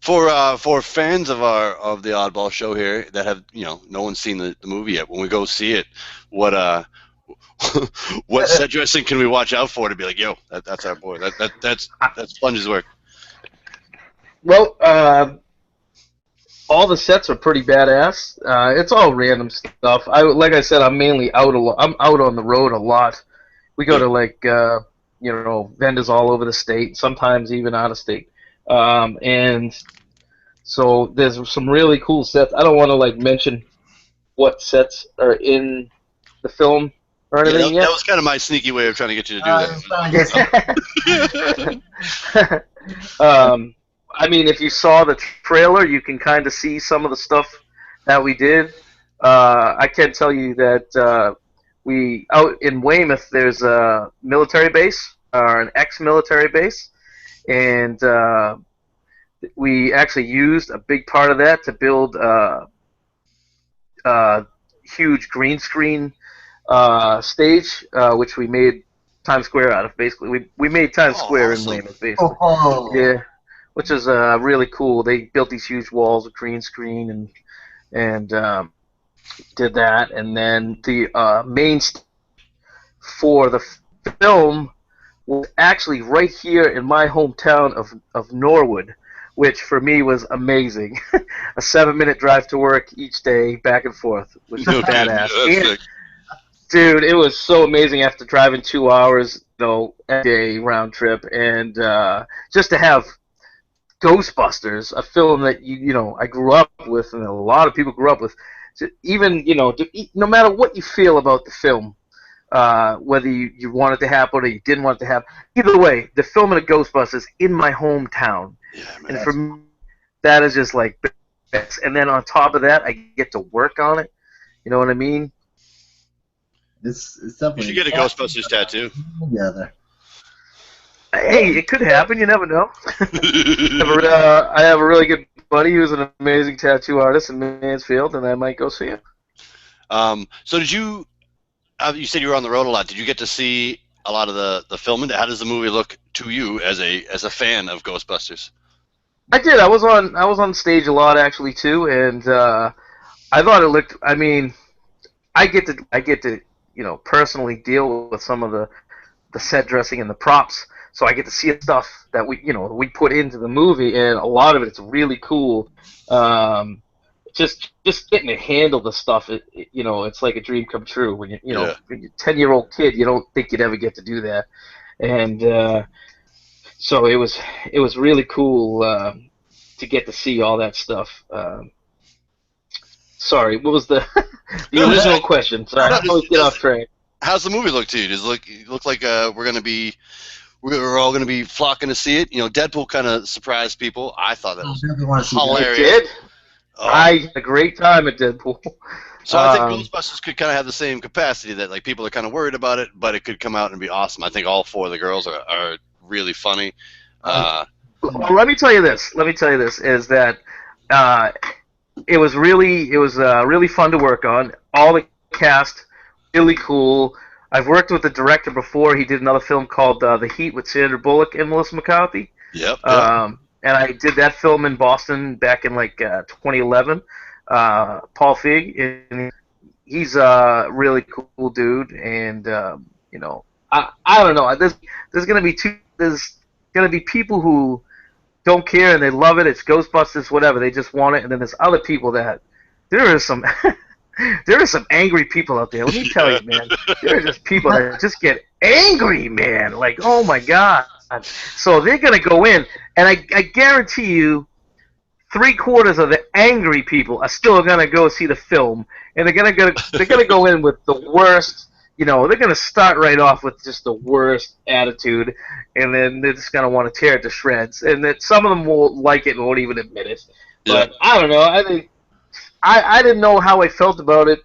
Speaker 2: For fans of the Oddball Show here that have no one's seen the movie yet, when we go see it, what What set dressing can we watch out for to be like, yo, that's our boy. That's Sponge's work.
Speaker 4: Well, all the sets are pretty badass. It's all random stuff. Like I said, I'm mainly out. I'm out on the road a lot. We go to like vendors all over the state, sometimes even out of state, and so there's some really cool sets. I don't want to like mention what sets are in the film or anything yet.
Speaker 2: That was kind of my sneaky way of trying to get you to do that.
Speaker 4: I mean, if you saw the trailer, you can kind of see some of the stuff that we did. I can tell you that we out in Weymouth, there's a military base, or an ex-military base, and we actually used a big part of that to build a huge green screen stage, which we made Times Square out of. Basically, we made Times Square
Speaker 2: awesome.
Speaker 4: in Weymouth, basically. Yeah, which is really cool. They built these huge walls of green screen and did that, and then the main for the film was actually right here in my hometown of Norwood, which for me was amazing. A 7-minute drive to work each day, back and forth, which was badass. And, dude, it was so amazing after driving 2 hours, a day round trip, and just to have Ghostbusters, a film that I grew up with, and a lot of people grew up with. Even no matter what you feel about the film, whether you want it to happen or you didn't want it to happen, either way, the film of the Ghostbusters in my hometown, and for me, that is just like best. And then on top of that, I get to work on it. You know what I mean?
Speaker 3: It's definitely.
Speaker 2: You should get a Ghostbusters tattoo.
Speaker 3: Together.
Speaker 4: Hey, it could happen. You never know. I have a really good buddy who's an amazing tattoo artist in Mansfield, and I might go see him.
Speaker 2: So did you? You said you were on the road a lot. Did you get to see a lot of the filming? How does the movie look to you as a fan of Ghostbusters?
Speaker 4: I did. I was on stage a lot actually too, and I thought it looked. I mean, I get to personally deal with some of the set dressing and the props. So I get to see stuff that we put into the movie, and a lot of it's really cool. Just getting to handle the stuff, it's like a dream come true. When you're a 10-year-old kid, you don't think you'd ever get to do that, and so it was really cool to get to see all that stuff. Sorry, what was the original question? Sorry, I always get off track.
Speaker 2: How's the movie look to you? Does it look like we're all going to be flocking to see it? Deadpool kind of surprised people. I thought that was hilarious.
Speaker 4: It did. I had a great time at Deadpool.
Speaker 2: So I think Ghostbusters could kind of have the same capacity that like people are kind of worried about it, but it could come out and be awesome. I think all 4 of the girls are really funny.
Speaker 4: Well, let me tell you this. Is that it was really fun to work on. All the cast really cool. I've worked with the director before. He did another film called The Heat with Sandra Bullock and Melissa McCarthy.
Speaker 2: Yep.
Speaker 4: And I did that film in Boston back in 2011. Paul Feig, and he's a really cool dude. And I don't know. There's gonna be people who don't care and they love it. It's Ghostbusters, whatever. They just want it. And then there's other people that there are some angry people out there. Let me tell you, man. There are just people that just get angry, man. Like, oh my God. So they're gonna go in, and I guarantee you, 3/4 of the angry people are still gonna go see the film, and they're gonna go in with the worst. They're gonna start right off with just the worst attitude, and then they're just gonna want to tear it to shreds. And that some of them won't like it and won't even admit it. But I don't know. I think I didn't know how I felt about it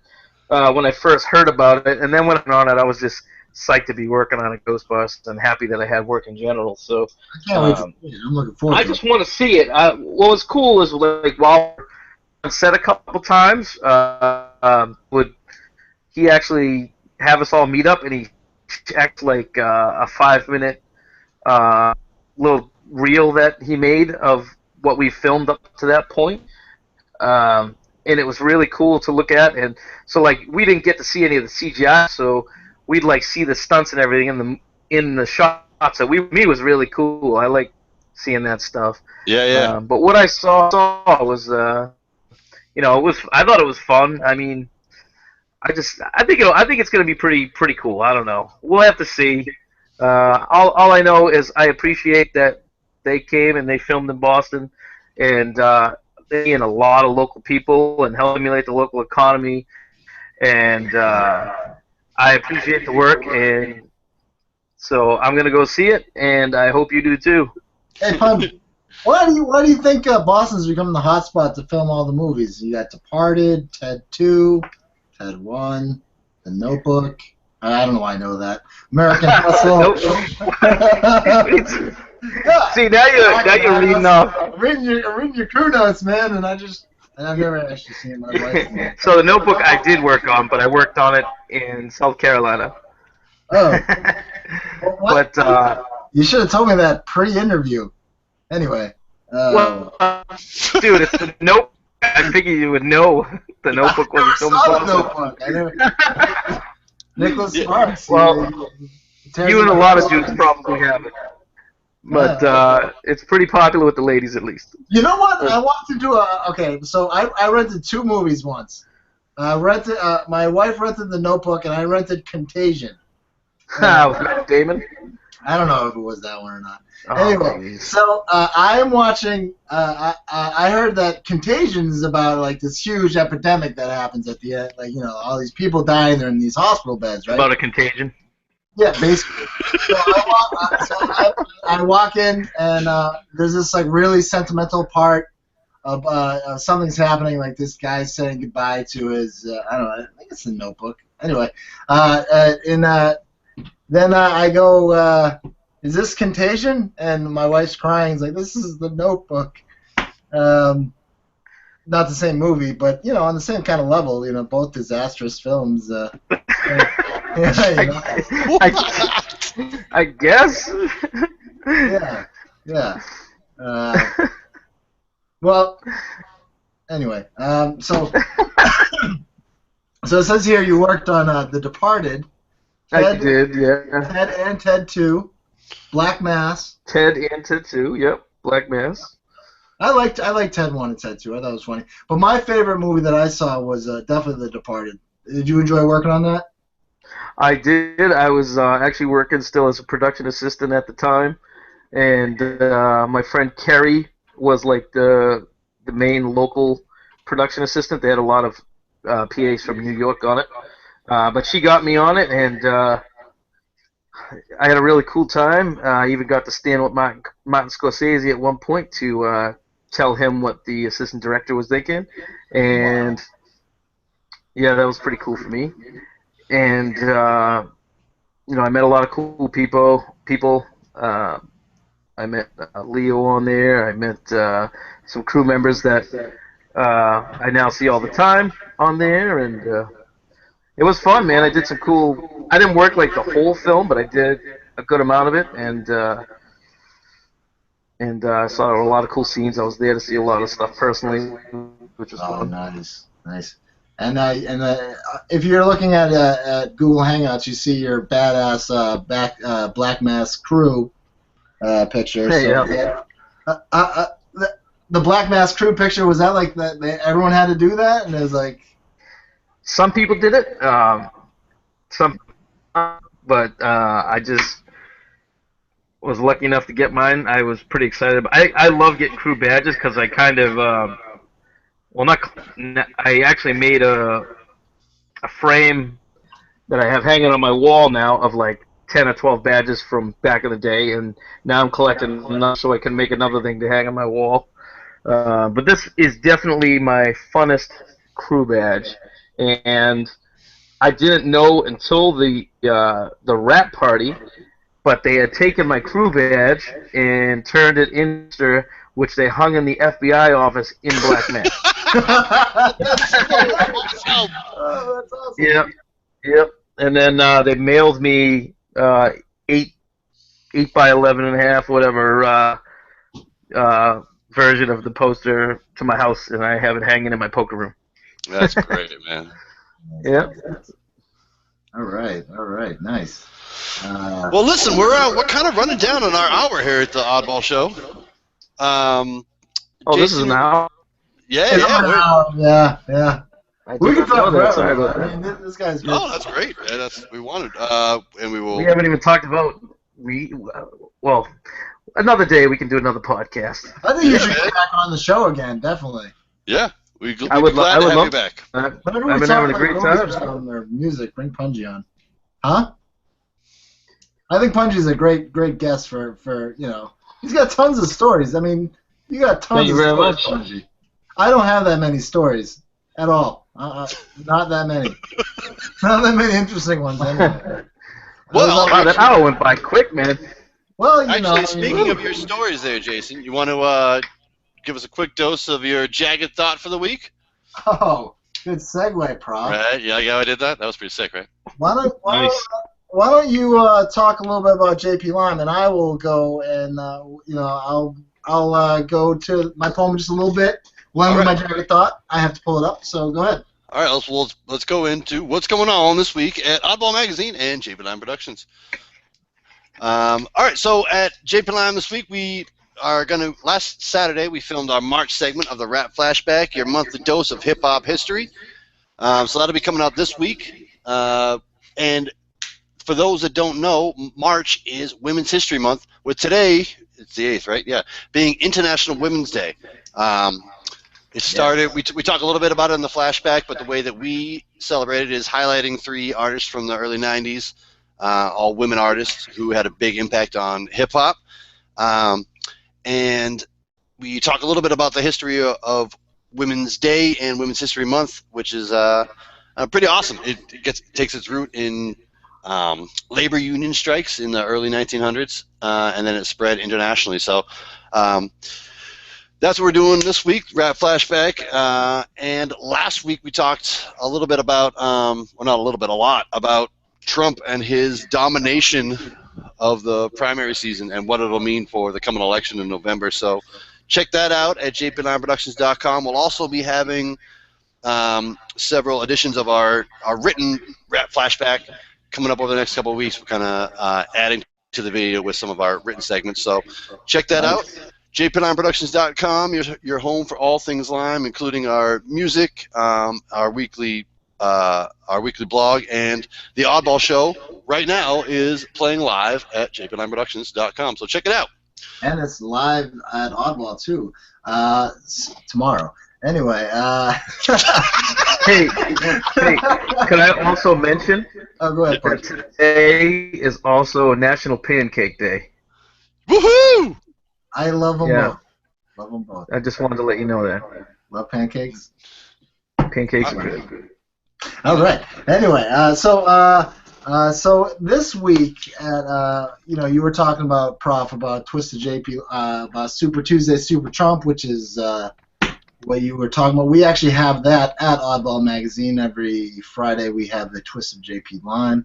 Speaker 4: when I first heard about it, and then when I went on it, I was just psyched to be working on a Ghostbusters and happy that I had work in general. So
Speaker 3: I'm looking forward.
Speaker 4: I just want to see it. What was cool is like while on set a couple times, would he actually have us all meet up, and he act like a 5-minute little reel that he made of what we filmed up to that point. And it was really cool to look at, and so like we didn't get to see any of the CGI, so we'd like see the stunts and everything in the shots that me was really cool. I like seeing that stuff.
Speaker 2: Yeah.
Speaker 4: But what I saw was I thought it was fun. I mean, I think it's gonna be pretty cool. I don't know. We'll have to see. All I know is I appreciate that they came and they filmed in Boston, and they and a lot of local people and help emulate the local economy, and I appreciate the work, and so I'm gonna go see it, and I hope you do too.
Speaker 3: Hey, Pun, why do you think Boston's becoming the hot spot to film all the movies? You got Departed, Ted 2, Ted 1, The Notebook. I don't know why I know that. American Hustle. Yeah.
Speaker 4: See, now you're reading off.
Speaker 3: I'm reading your crew notes, man, and I've never actually seen my wife.
Speaker 4: So The Notebook I did work on, but I worked on it in South Carolina.
Speaker 3: Oh. Well,
Speaker 4: But
Speaker 3: you should have told me that pre-interview. Anyway.
Speaker 4: Well, dude, it's The Notebook. I figured you would know The Notebook was a film.
Speaker 3: The Notebook. I never. Nicholas Sparks.
Speaker 4: Well, you and a lot of dudes probably have it. But it's pretty popular with the ladies, at least.
Speaker 3: You know what? I want to do okay, so I rented 2 movies once. My wife rented The Notebook, and I rented Contagion.
Speaker 4: With Matt Damon?
Speaker 3: I don't know if it was that one or not.
Speaker 4: Oh,
Speaker 3: anyway,
Speaker 4: geez.
Speaker 3: so I am watching. I heard that Contagion is about like this huge epidemic that happens at the end. Like all these people dying. They're in these hospital beds, right?
Speaker 4: About a contagion.
Speaker 3: Yeah, basically. So I walk in, and there's this like really sentimental part of something's happening. Like this guy's saying goodbye to his. I don't know. I think it's The Notebook. Anyway, then I go. Is this Contagion? And my wife's crying. It's like, this is The Notebook. Not the same movie, but on the same kind of level. Both disastrous films.
Speaker 4: I guess.
Speaker 3: Yeah. Well, anyway, so it says here you worked on The Departed.
Speaker 4: I did, yeah.
Speaker 3: Ted and Ted 2. Black Mass.
Speaker 4: Ted and Ted 2, yep. Black Mass.
Speaker 3: I liked Ted 1 and Ted 2. I thought it was funny. But my favorite movie that I saw was definitely The Departed. Did you enjoy working on that?
Speaker 4: I did. I was actually working still as a production assistant at the time, and my friend Kerry was like the main local production assistant. They had a lot of PAs from New York on it, but she got me on it, and I had a really cool time. I even got to stand with Martin Scorsese at one point to tell him what the assistant director was thinking, and yeah, that was pretty cool for me. And I met a lot of cool people. I met Leo on there. I met some crew members that I now see all the time on there, and it was fun, man. I did some cool. I didn't work like the whole film, but I did a good amount of it, and I saw a lot of cool scenes. I was there to see a lot of stuff personally, which was fun.
Speaker 3: Nice. And if you're looking at Google Hangouts, you see your badass Black Mass crew picture.
Speaker 4: Hey,
Speaker 3: so,
Speaker 4: yeah.
Speaker 3: The Black Mass crew picture, was that like that? Everyone had to do that, and it was like.
Speaker 4: Some people did it. But I just was lucky enough to get mine. I was pretty excited. I love getting crew badges because I kind of. I actually made a frame that I have hanging on my wall now of like 10 or 12 badges from back in the day, and now I'm collecting enough so I can make another thing to hang on my wall. But this is definitely my funnest crew badge, and I didn't know until the rap party, but they had taken my crew badge and turned it into which they hung in the FBI office in Black Mass.
Speaker 3: That's awesome.
Speaker 4: Yep. And then they mailed me 8 by 11.5 whatever version of the poster to my house, and I have it hanging in my poker room.
Speaker 2: That's great, man.
Speaker 4: Yeah.
Speaker 3: All right, nice.
Speaker 2: Well, listen, we're kind of running down on our hour here at the Oddball Show.
Speaker 4: This is
Speaker 2: Jason,
Speaker 4: an hour.
Speaker 3: Yeah.
Speaker 4: I
Speaker 3: We
Speaker 4: did
Speaker 3: can
Speaker 4: not know
Speaker 3: talk
Speaker 4: that. Sorry
Speaker 3: forever.
Speaker 4: about
Speaker 3: I
Speaker 4: that.
Speaker 3: mean, this guy's good.
Speaker 2: Oh, that's great. Yeah, that's we wanted. And we will.
Speaker 4: We haven't even talked about well, another day we can do another podcast.
Speaker 3: I think you should get back on the show again, definitely.
Speaker 2: Yeah, we'd be
Speaker 4: I would
Speaker 2: glad to have
Speaker 4: love
Speaker 2: you back.
Speaker 3: Whenever
Speaker 4: I've
Speaker 3: we
Speaker 4: been
Speaker 3: talk
Speaker 4: having a
Speaker 3: like
Speaker 4: great
Speaker 3: movies
Speaker 4: time.
Speaker 3: or something or music, bring Punji on. Huh? I think Punji's a great guest for he's got tons of stories. I mean, you got tons
Speaker 4: Thank you
Speaker 3: of
Speaker 4: very
Speaker 3: stories,
Speaker 4: much.
Speaker 3: Punji. I don't have that many stories at all. Not that many. Not that many interesting ones anyway.
Speaker 2: Well,
Speaker 4: Wow, that hour went by quick, man.
Speaker 3: Well,
Speaker 2: actually, speaking of your stories there, Jason, you want to give us a quick dose of your jagged thought for the week?
Speaker 3: Oh, good segue, Prop.
Speaker 2: Right? Yeah, I did that. That was pretty sick, right?
Speaker 3: Why
Speaker 4: Nice.
Speaker 3: don't you talk a little bit about JP Lime, and I will go and I'll go to my poem just a little bit. Lend me my jagged thought. I have to pull it up, so go ahead.
Speaker 2: All right, let's go into what's going on this week at Oddball Magazine and JP Lime Productions. All right, so at JP Lime this week, we are going to, last Saturday, we filmed our March segment of the Rap Flashback, your monthly dose of hip-hop history. So that'll be coming out this week. And for those that don't know, March is Women's History Month, with today, it's the 8th, right? Yeah, being International Women's Day. It started, we talk a little bit about it in the flashback, but the way that we celebrate it is highlighting 3 artists from the early 90s, all women artists who had a big impact on hip-hop. And we talk a little bit about the history of Women's Day and Women's History Month, which is pretty awesome. It takes its root in labor union strikes in the early 1900s, and then it spread internationally. So that's what we're doing this week, Rap Flashback. And last week we talked a little bit about, well, not a little bit, a lot, about Trump and his domination of the primary season and what it'll mean for the coming election in November. So check that out at jp9productions.com. We'll also be having several editions of our written Rap Flashback coming up over the next couple of weeks. We're kind of adding to the video with some of our written segments. So check that out. jp9productions.com, your home for all things Lime, including our music, our weekly blog, and the Oddball Show right now is playing live at jp9productions.com. So check it out.
Speaker 3: And it's live at Oddball too, tomorrow. Anyway,
Speaker 4: Hey, could I also mention
Speaker 3: go ahead,
Speaker 4: that
Speaker 3: Punch.
Speaker 4: today is also National Pancake Day?
Speaker 2: Woohoo!
Speaker 3: I love them
Speaker 4: Yeah.
Speaker 3: both. Love them both.
Speaker 4: I just wanted to let you know that.
Speaker 3: Love pancakes.
Speaker 4: Pancakes are good.
Speaker 3: All right. Anyway, so this week at you were talking about Prof about Twisted JP about Super Tuesday Super Trump, which is what you were talking about. We actually have that at Oddball Magazine every Friday. We have the Twisted JP line,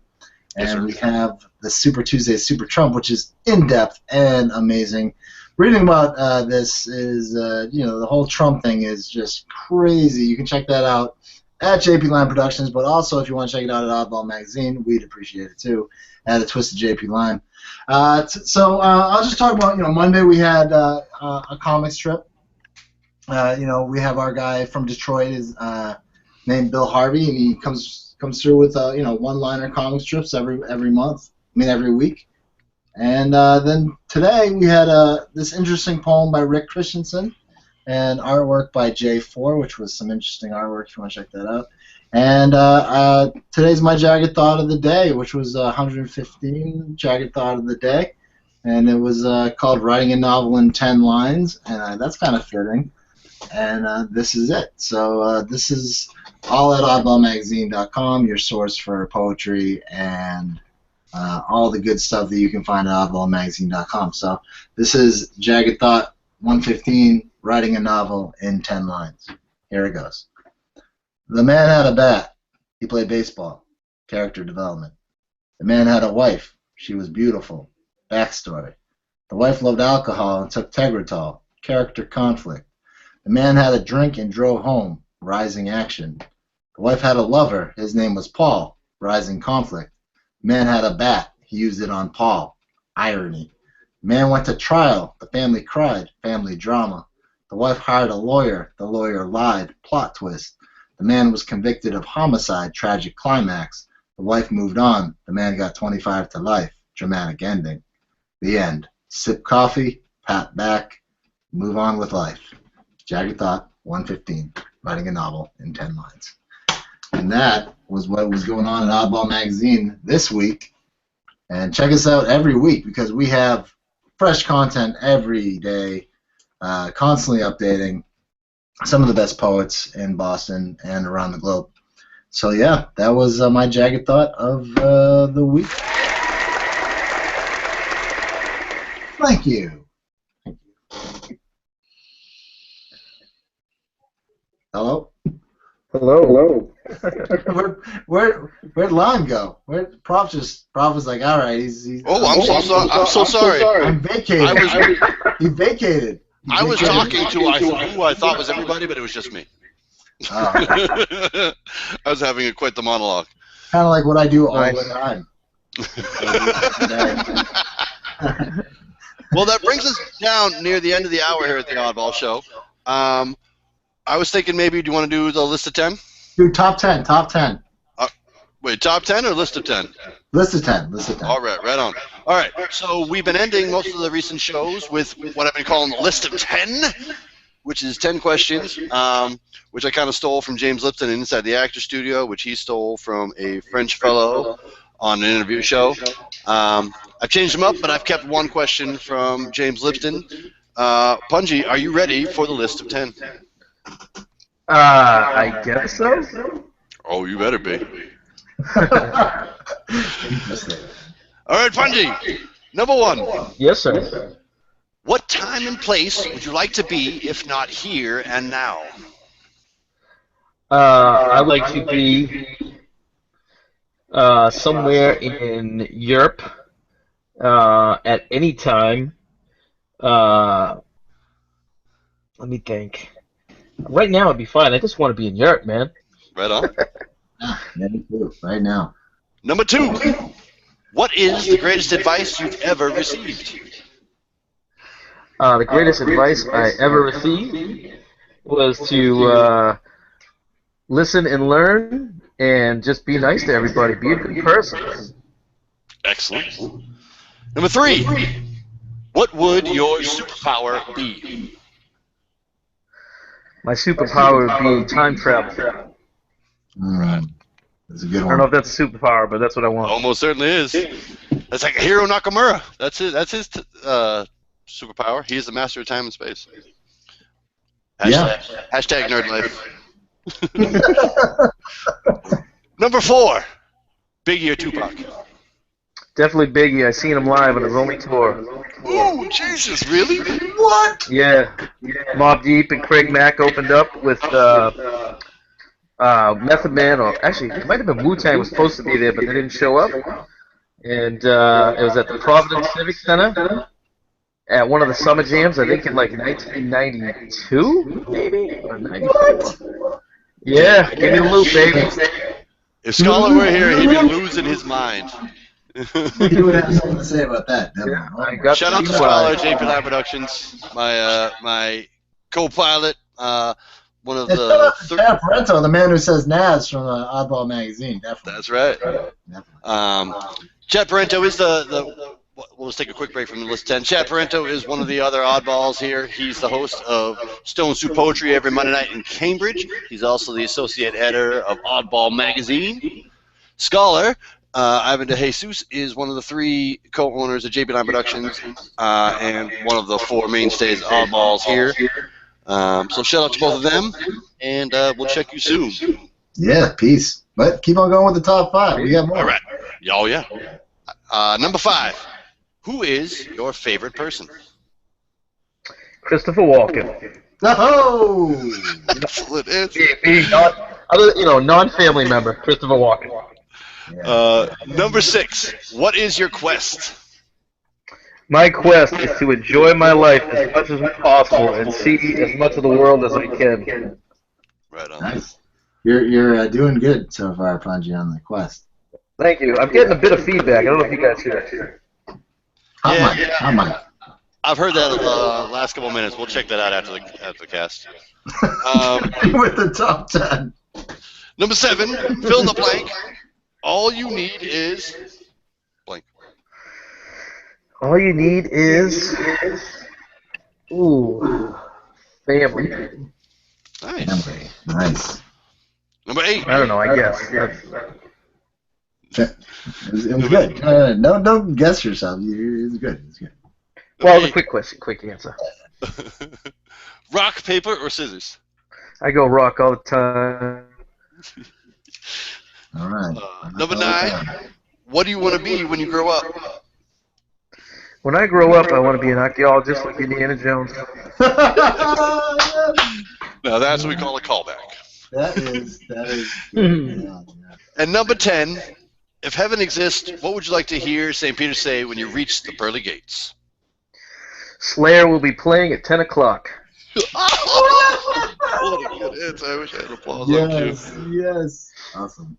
Speaker 3: and we have the Super Tuesday Super Trump, which is in depth and amazing. Reading about this is the whole Trump thing is just crazy. You can check that out at JP Line Productions, but also if you want to check it out at Oddball Magazine, we'd appreciate it too, at a Twisted JP Line. So I'll just talk about, Monday we had a comic strip. We have our guy from Detroit is named Bill Harvey, and he comes through with one-liner comic strips every month. Every week. And then today we had this interesting poem by Rick Christensen and artwork by J4, which was some interesting artwork if you want to check that out. And today's my jagged thought of the day, which was 115 jagged thought of the day. And it was called Writing a Novel in 10 Lines, and that's kind of fitting. And this is it. So this is all at oddballmagazine.com, your source for poetry and all the good stuff that you can find at oddballmagazine.com. So this is Jagged Thought 115, Writing a Novel in 10 Lines. Here it goes. The man had a bat. He played baseball. Character development. The man had a wife. She was beautiful. Backstory. The wife loved alcohol and took Tegretol. Character conflict. The man had a drink and drove home. Rising action. The wife had a lover. His name was Paul. rising conflict. Man had a bat. He used it on Paul. Irony. Man went to trial. The family cried. Family drama. The wife hired a lawyer. The lawyer lied. Plot twist. The man was convicted of homicide. Tragic climax. The wife moved on. The man got 25 to life. Dramatic ending. The end. Sip coffee. Pat back. Move on with life. Jagged Thought, 115. Writing a novel in 10 lines. And that was what was going on in Oddball Magazine this week. And check us out every week because we have fresh content every day, constantly updating some of the best poets in Boston and around the globe. So yeah, that was my Jagged Thought of the week. Thank you. Hello?
Speaker 4: Hello.
Speaker 3: Where'd Lon go? Prof was like, all right, he's
Speaker 2: Oh, I'm so sorry.
Speaker 3: I'm vacated. He vacated.
Speaker 2: I was talking to who I thought was everybody, but it was just me.
Speaker 3: Oh.
Speaker 2: I was having quite the monologue.
Speaker 3: Kind of like what I do all the time.
Speaker 2: Well, that brings us down near the end of the hour here at the Oddball Show. I was thinking maybe, do you want to do the list of 10?
Speaker 3: Do top 10.
Speaker 2: Wait, top 10 or list of 10?
Speaker 3: List of 10.
Speaker 2: All right, right on. All right, so we've been ending most of the recent shows with what I've been calling the list of 10, which is 10 questions, which I kind of stole from James Lipton inside the Actor Studio, which he stole from a French fellow on an interview show. I've changed them up, but I've kept one question from James Lipton. Punji, are you ready for the list of 10?
Speaker 4: I guess so.
Speaker 2: Oh, you better be.
Speaker 3: Interesting.
Speaker 2: All right, Punji, number 1.
Speaker 4: Yes, sir.
Speaker 2: What time and place would you like to be, if not here and now?
Speaker 4: I'd like to be somewhere in Europe at any time. Let me think. Right now, it'd be fine. I just want to be in Europe, man.
Speaker 2: Right on.
Speaker 3: Me too. Right now.
Speaker 2: Number 2. What is the greatest advice you've ever received?
Speaker 4: The greatest advice I ever received was to listen and learn and just be nice to everybody. Be a good person.
Speaker 2: Excellent. Number 3. What would your superpower be?
Speaker 4: My superpower would be time travel.
Speaker 2: Right.
Speaker 3: That's a good
Speaker 4: I
Speaker 3: one.
Speaker 4: don't know if that's a superpower, but that's what I want.
Speaker 2: Almost certainly is. That's like Hiro Nakamura. That's his superpower. He is the master of time and space. Hashtag nerd life. Number 4. Biggie or Tupac?
Speaker 4: Definitely Biggie. I seen him live on his only tour.
Speaker 2: Ooh, Jesus, really?
Speaker 3: What?
Speaker 4: Yeah. Mobb Deep and Craig Mack opened up with Method Man, or actually, it might have been Wu-Tang was supposed to be there, but they didn't show up. And it was at the Providence Civic Center at one of the summer jams, I think in like 1992, maybe? Or 94. Yeah, give me the loop, baby.
Speaker 2: If Scholar were here, he'd be losing his mind.
Speaker 3: He would have something to say about that.
Speaker 4: Yeah,
Speaker 2: Shout out to Scholar, JP Live Productions, my co-pilot, one of the...
Speaker 3: Chad Parento, the man who says Naz from Oddball Magazine, definitely.
Speaker 2: That's right. Chad Parento is well, let's take a quick break from the list 10. Chad Parento is one of the other oddballs here. He's the host of Stone Soup Poetry every Monday night in Cambridge. He's also the associate editor of Oddball Magazine. Scholar, Ivan DeJesus, is one of the 3 co-owners of JP Line Productions and one of the 4 mainstays Oddballs here. So shout out to both of them, and we'll check you soon.
Speaker 3: Yeah, peace. But keep on going with the top 5. We got more.
Speaker 2: All right. Oh, yeah. Number 5. Who is your favorite person?
Speaker 4: Christopher Walken.
Speaker 3: Oh!
Speaker 2: Excellent answer.
Speaker 4: Non-family member, Christopher Walken.
Speaker 2: Number 6. What is your quest?
Speaker 4: My quest is to enjoy my life as much as possible and see as much of the world as I can.
Speaker 2: Right on.
Speaker 3: Nice. You're doing good so far, Punji, on the quest.
Speaker 4: Thank you. I'm getting a bit of feedback. I don't know if you guys hear it.
Speaker 3: Hot mic.
Speaker 2: I've heard that the last couple minutes. We'll check that out after the cast.
Speaker 3: With the top 10.
Speaker 2: Number 7, fill in the blank. All you need is blank.
Speaker 4: All you need is family.
Speaker 2: Nice.
Speaker 3: Family. Nice.
Speaker 2: Number 8.
Speaker 4: I don't know. I guess.
Speaker 3: It was good. Don't guess yourself. It's good. It's good.
Speaker 4: Well, it was a quick question, quick answer.
Speaker 2: Rock, paper, or scissors?
Speaker 4: I go rock all the time.
Speaker 3: All right.
Speaker 2: Number 9. What do you want to be when you grow up?
Speaker 4: When I grow up, I want to be an archaeologist like Indiana Jones.
Speaker 2: Now that's what we call a callback.
Speaker 3: That is. Yeah.
Speaker 2: And number 10. If heaven exists, what would you like to hear St. Peter say when you reach the pearly gates?
Speaker 4: Slayer will be playing at 10 o'clock.
Speaker 2: What a good answer. I wish I had applause on you.
Speaker 3: Yes. Awesome.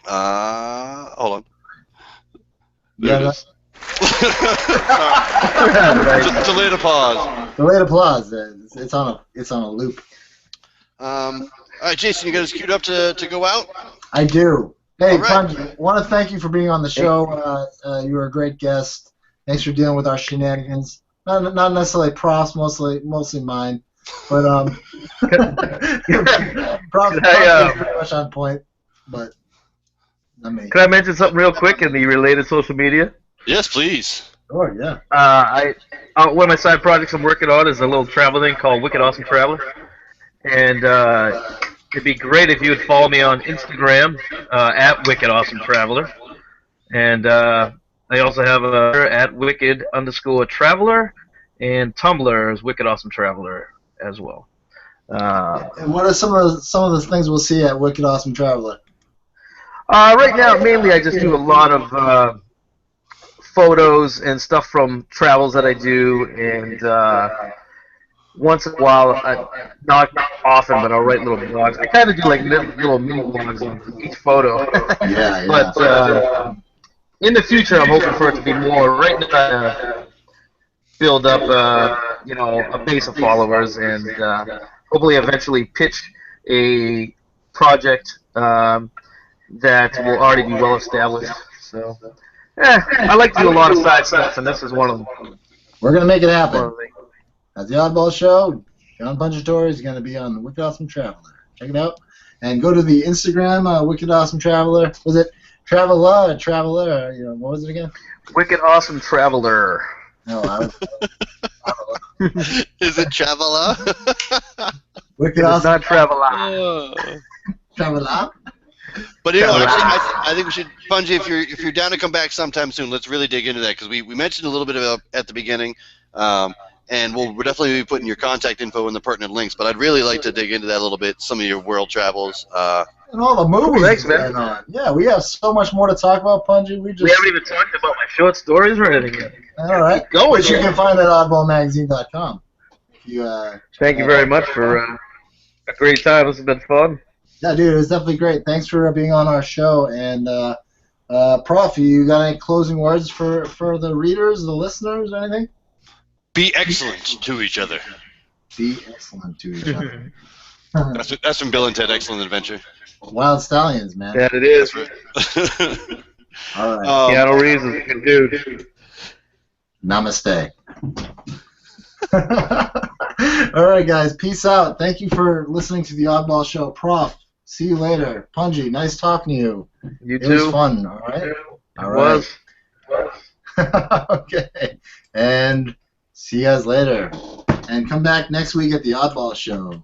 Speaker 2: Hold on.
Speaker 3: Yeah,
Speaker 2: There it is. Delayed applause.
Speaker 3: Delayed applause. It's on a loop.
Speaker 2: All right, Jason, you got us queued up to go out?
Speaker 3: I do. Hey,
Speaker 2: All right.
Speaker 3: Punji, want to thank you for being on the show. You were a great guest. Thanks for dealing with our shenanigans. Not necessarily Prof's, mostly mine. But Prof is pretty much on point. But not me.
Speaker 4: Can I mention something real quick in the related social media?
Speaker 2: Yes, please.
Speaker 3: Sure, yeah.
Speaker 4: One of my side projects I'm working on is a little travel thing called Wicked Awesome Traveler, and it'd be great if you would follow me on Instagram at Wicked Awesome Traveler, and I also have at Wicked_Traveler, and Tumblr is Wicked Awesome Traveler as well.
Speaker 3: And what are some of the things we'll see at Wicked Awesome Traveler?
Speaker 4: Right now, mainly I just do a lot of photos and stuff from travels that I do, and once in a while, not often, but I'll write little blogs. I kind of do like little mini blogs on each photo.
Speaker 3: Yeah.
Speaker 4: But in the future, I'm hoping for it to be more. Right now, build up, a base of followers, and hopefully eventually pitch a project that will already be well established. So, I like to do a lot of side stuff, and this is one of them.
Speaker 3: We're going to make it happen. At the Oddball Show, John Pungitore is going to be on Wicked Awesome Traveler. Check it out. And go to the Instagram, Wicked Awesome Traveler. Was it Traveler? What was it again?
Speaker 4: Wicked Awesome Traveler.
Speaker 3: No, I was
Speaker 2: Is it Traveler?
Speaker 3: Wicked
Speaker 4: It's
Speaker 3: Awesome
Speaker 4: not Traveler.
Speaker 3: Traveler.
Speaker 2: But actually, I think we should, Punji, if you're down to come back sometime soon, let's really dig into that, because we mentioned a little bit about at the beginning, and we'll definitely be putting your contact info in the pertinent links. But I'd really like to dig into that a little bit, some of your world travels.
Speaker 3: And all the movies
Speaker 4: Thanks,
Speaker 3: going
Speaker 4: man.
Speaker 3: on. Yeah, we have so much more to talk about, Punji. We
Speaker 4: We haven't even talked about my short stories or anything yet.
Speaker 3: all right.
Speaker 4: Go
Speaker 3: Which you can find at oddballmagazine.com.
Speaker 4: Thank you very much for a great time. This has been fun.
Speaker 3: Yeah, dude, it was definitely great. Thanks for being on our show. And Prof, you got any closing words for the readers, the listeners, or anything?
Speaker 2: Be excellent to each other.
Speaker 3: Be excellent to each other.
Speaker 2: That's from Bill and Ted Excellent Adventure.
Speaker 3: Wild Stallions, man.
Speaker 4: That it is.
Speaker 3: All right.
Speaker 4: Keanu Reeves is a good dude.
Speaker 3: Namaste. All right, guys. Peace out. Thank you for listening to the Oddball Show. Prof, see you later. Punji, nice talking to you.
Speaker 4: You
Speaker 3: It
Speaker 4: too.
Speaker 3: was fun. All right. All right. Okay. And see you guys later. And come back next week at the Oddball Show.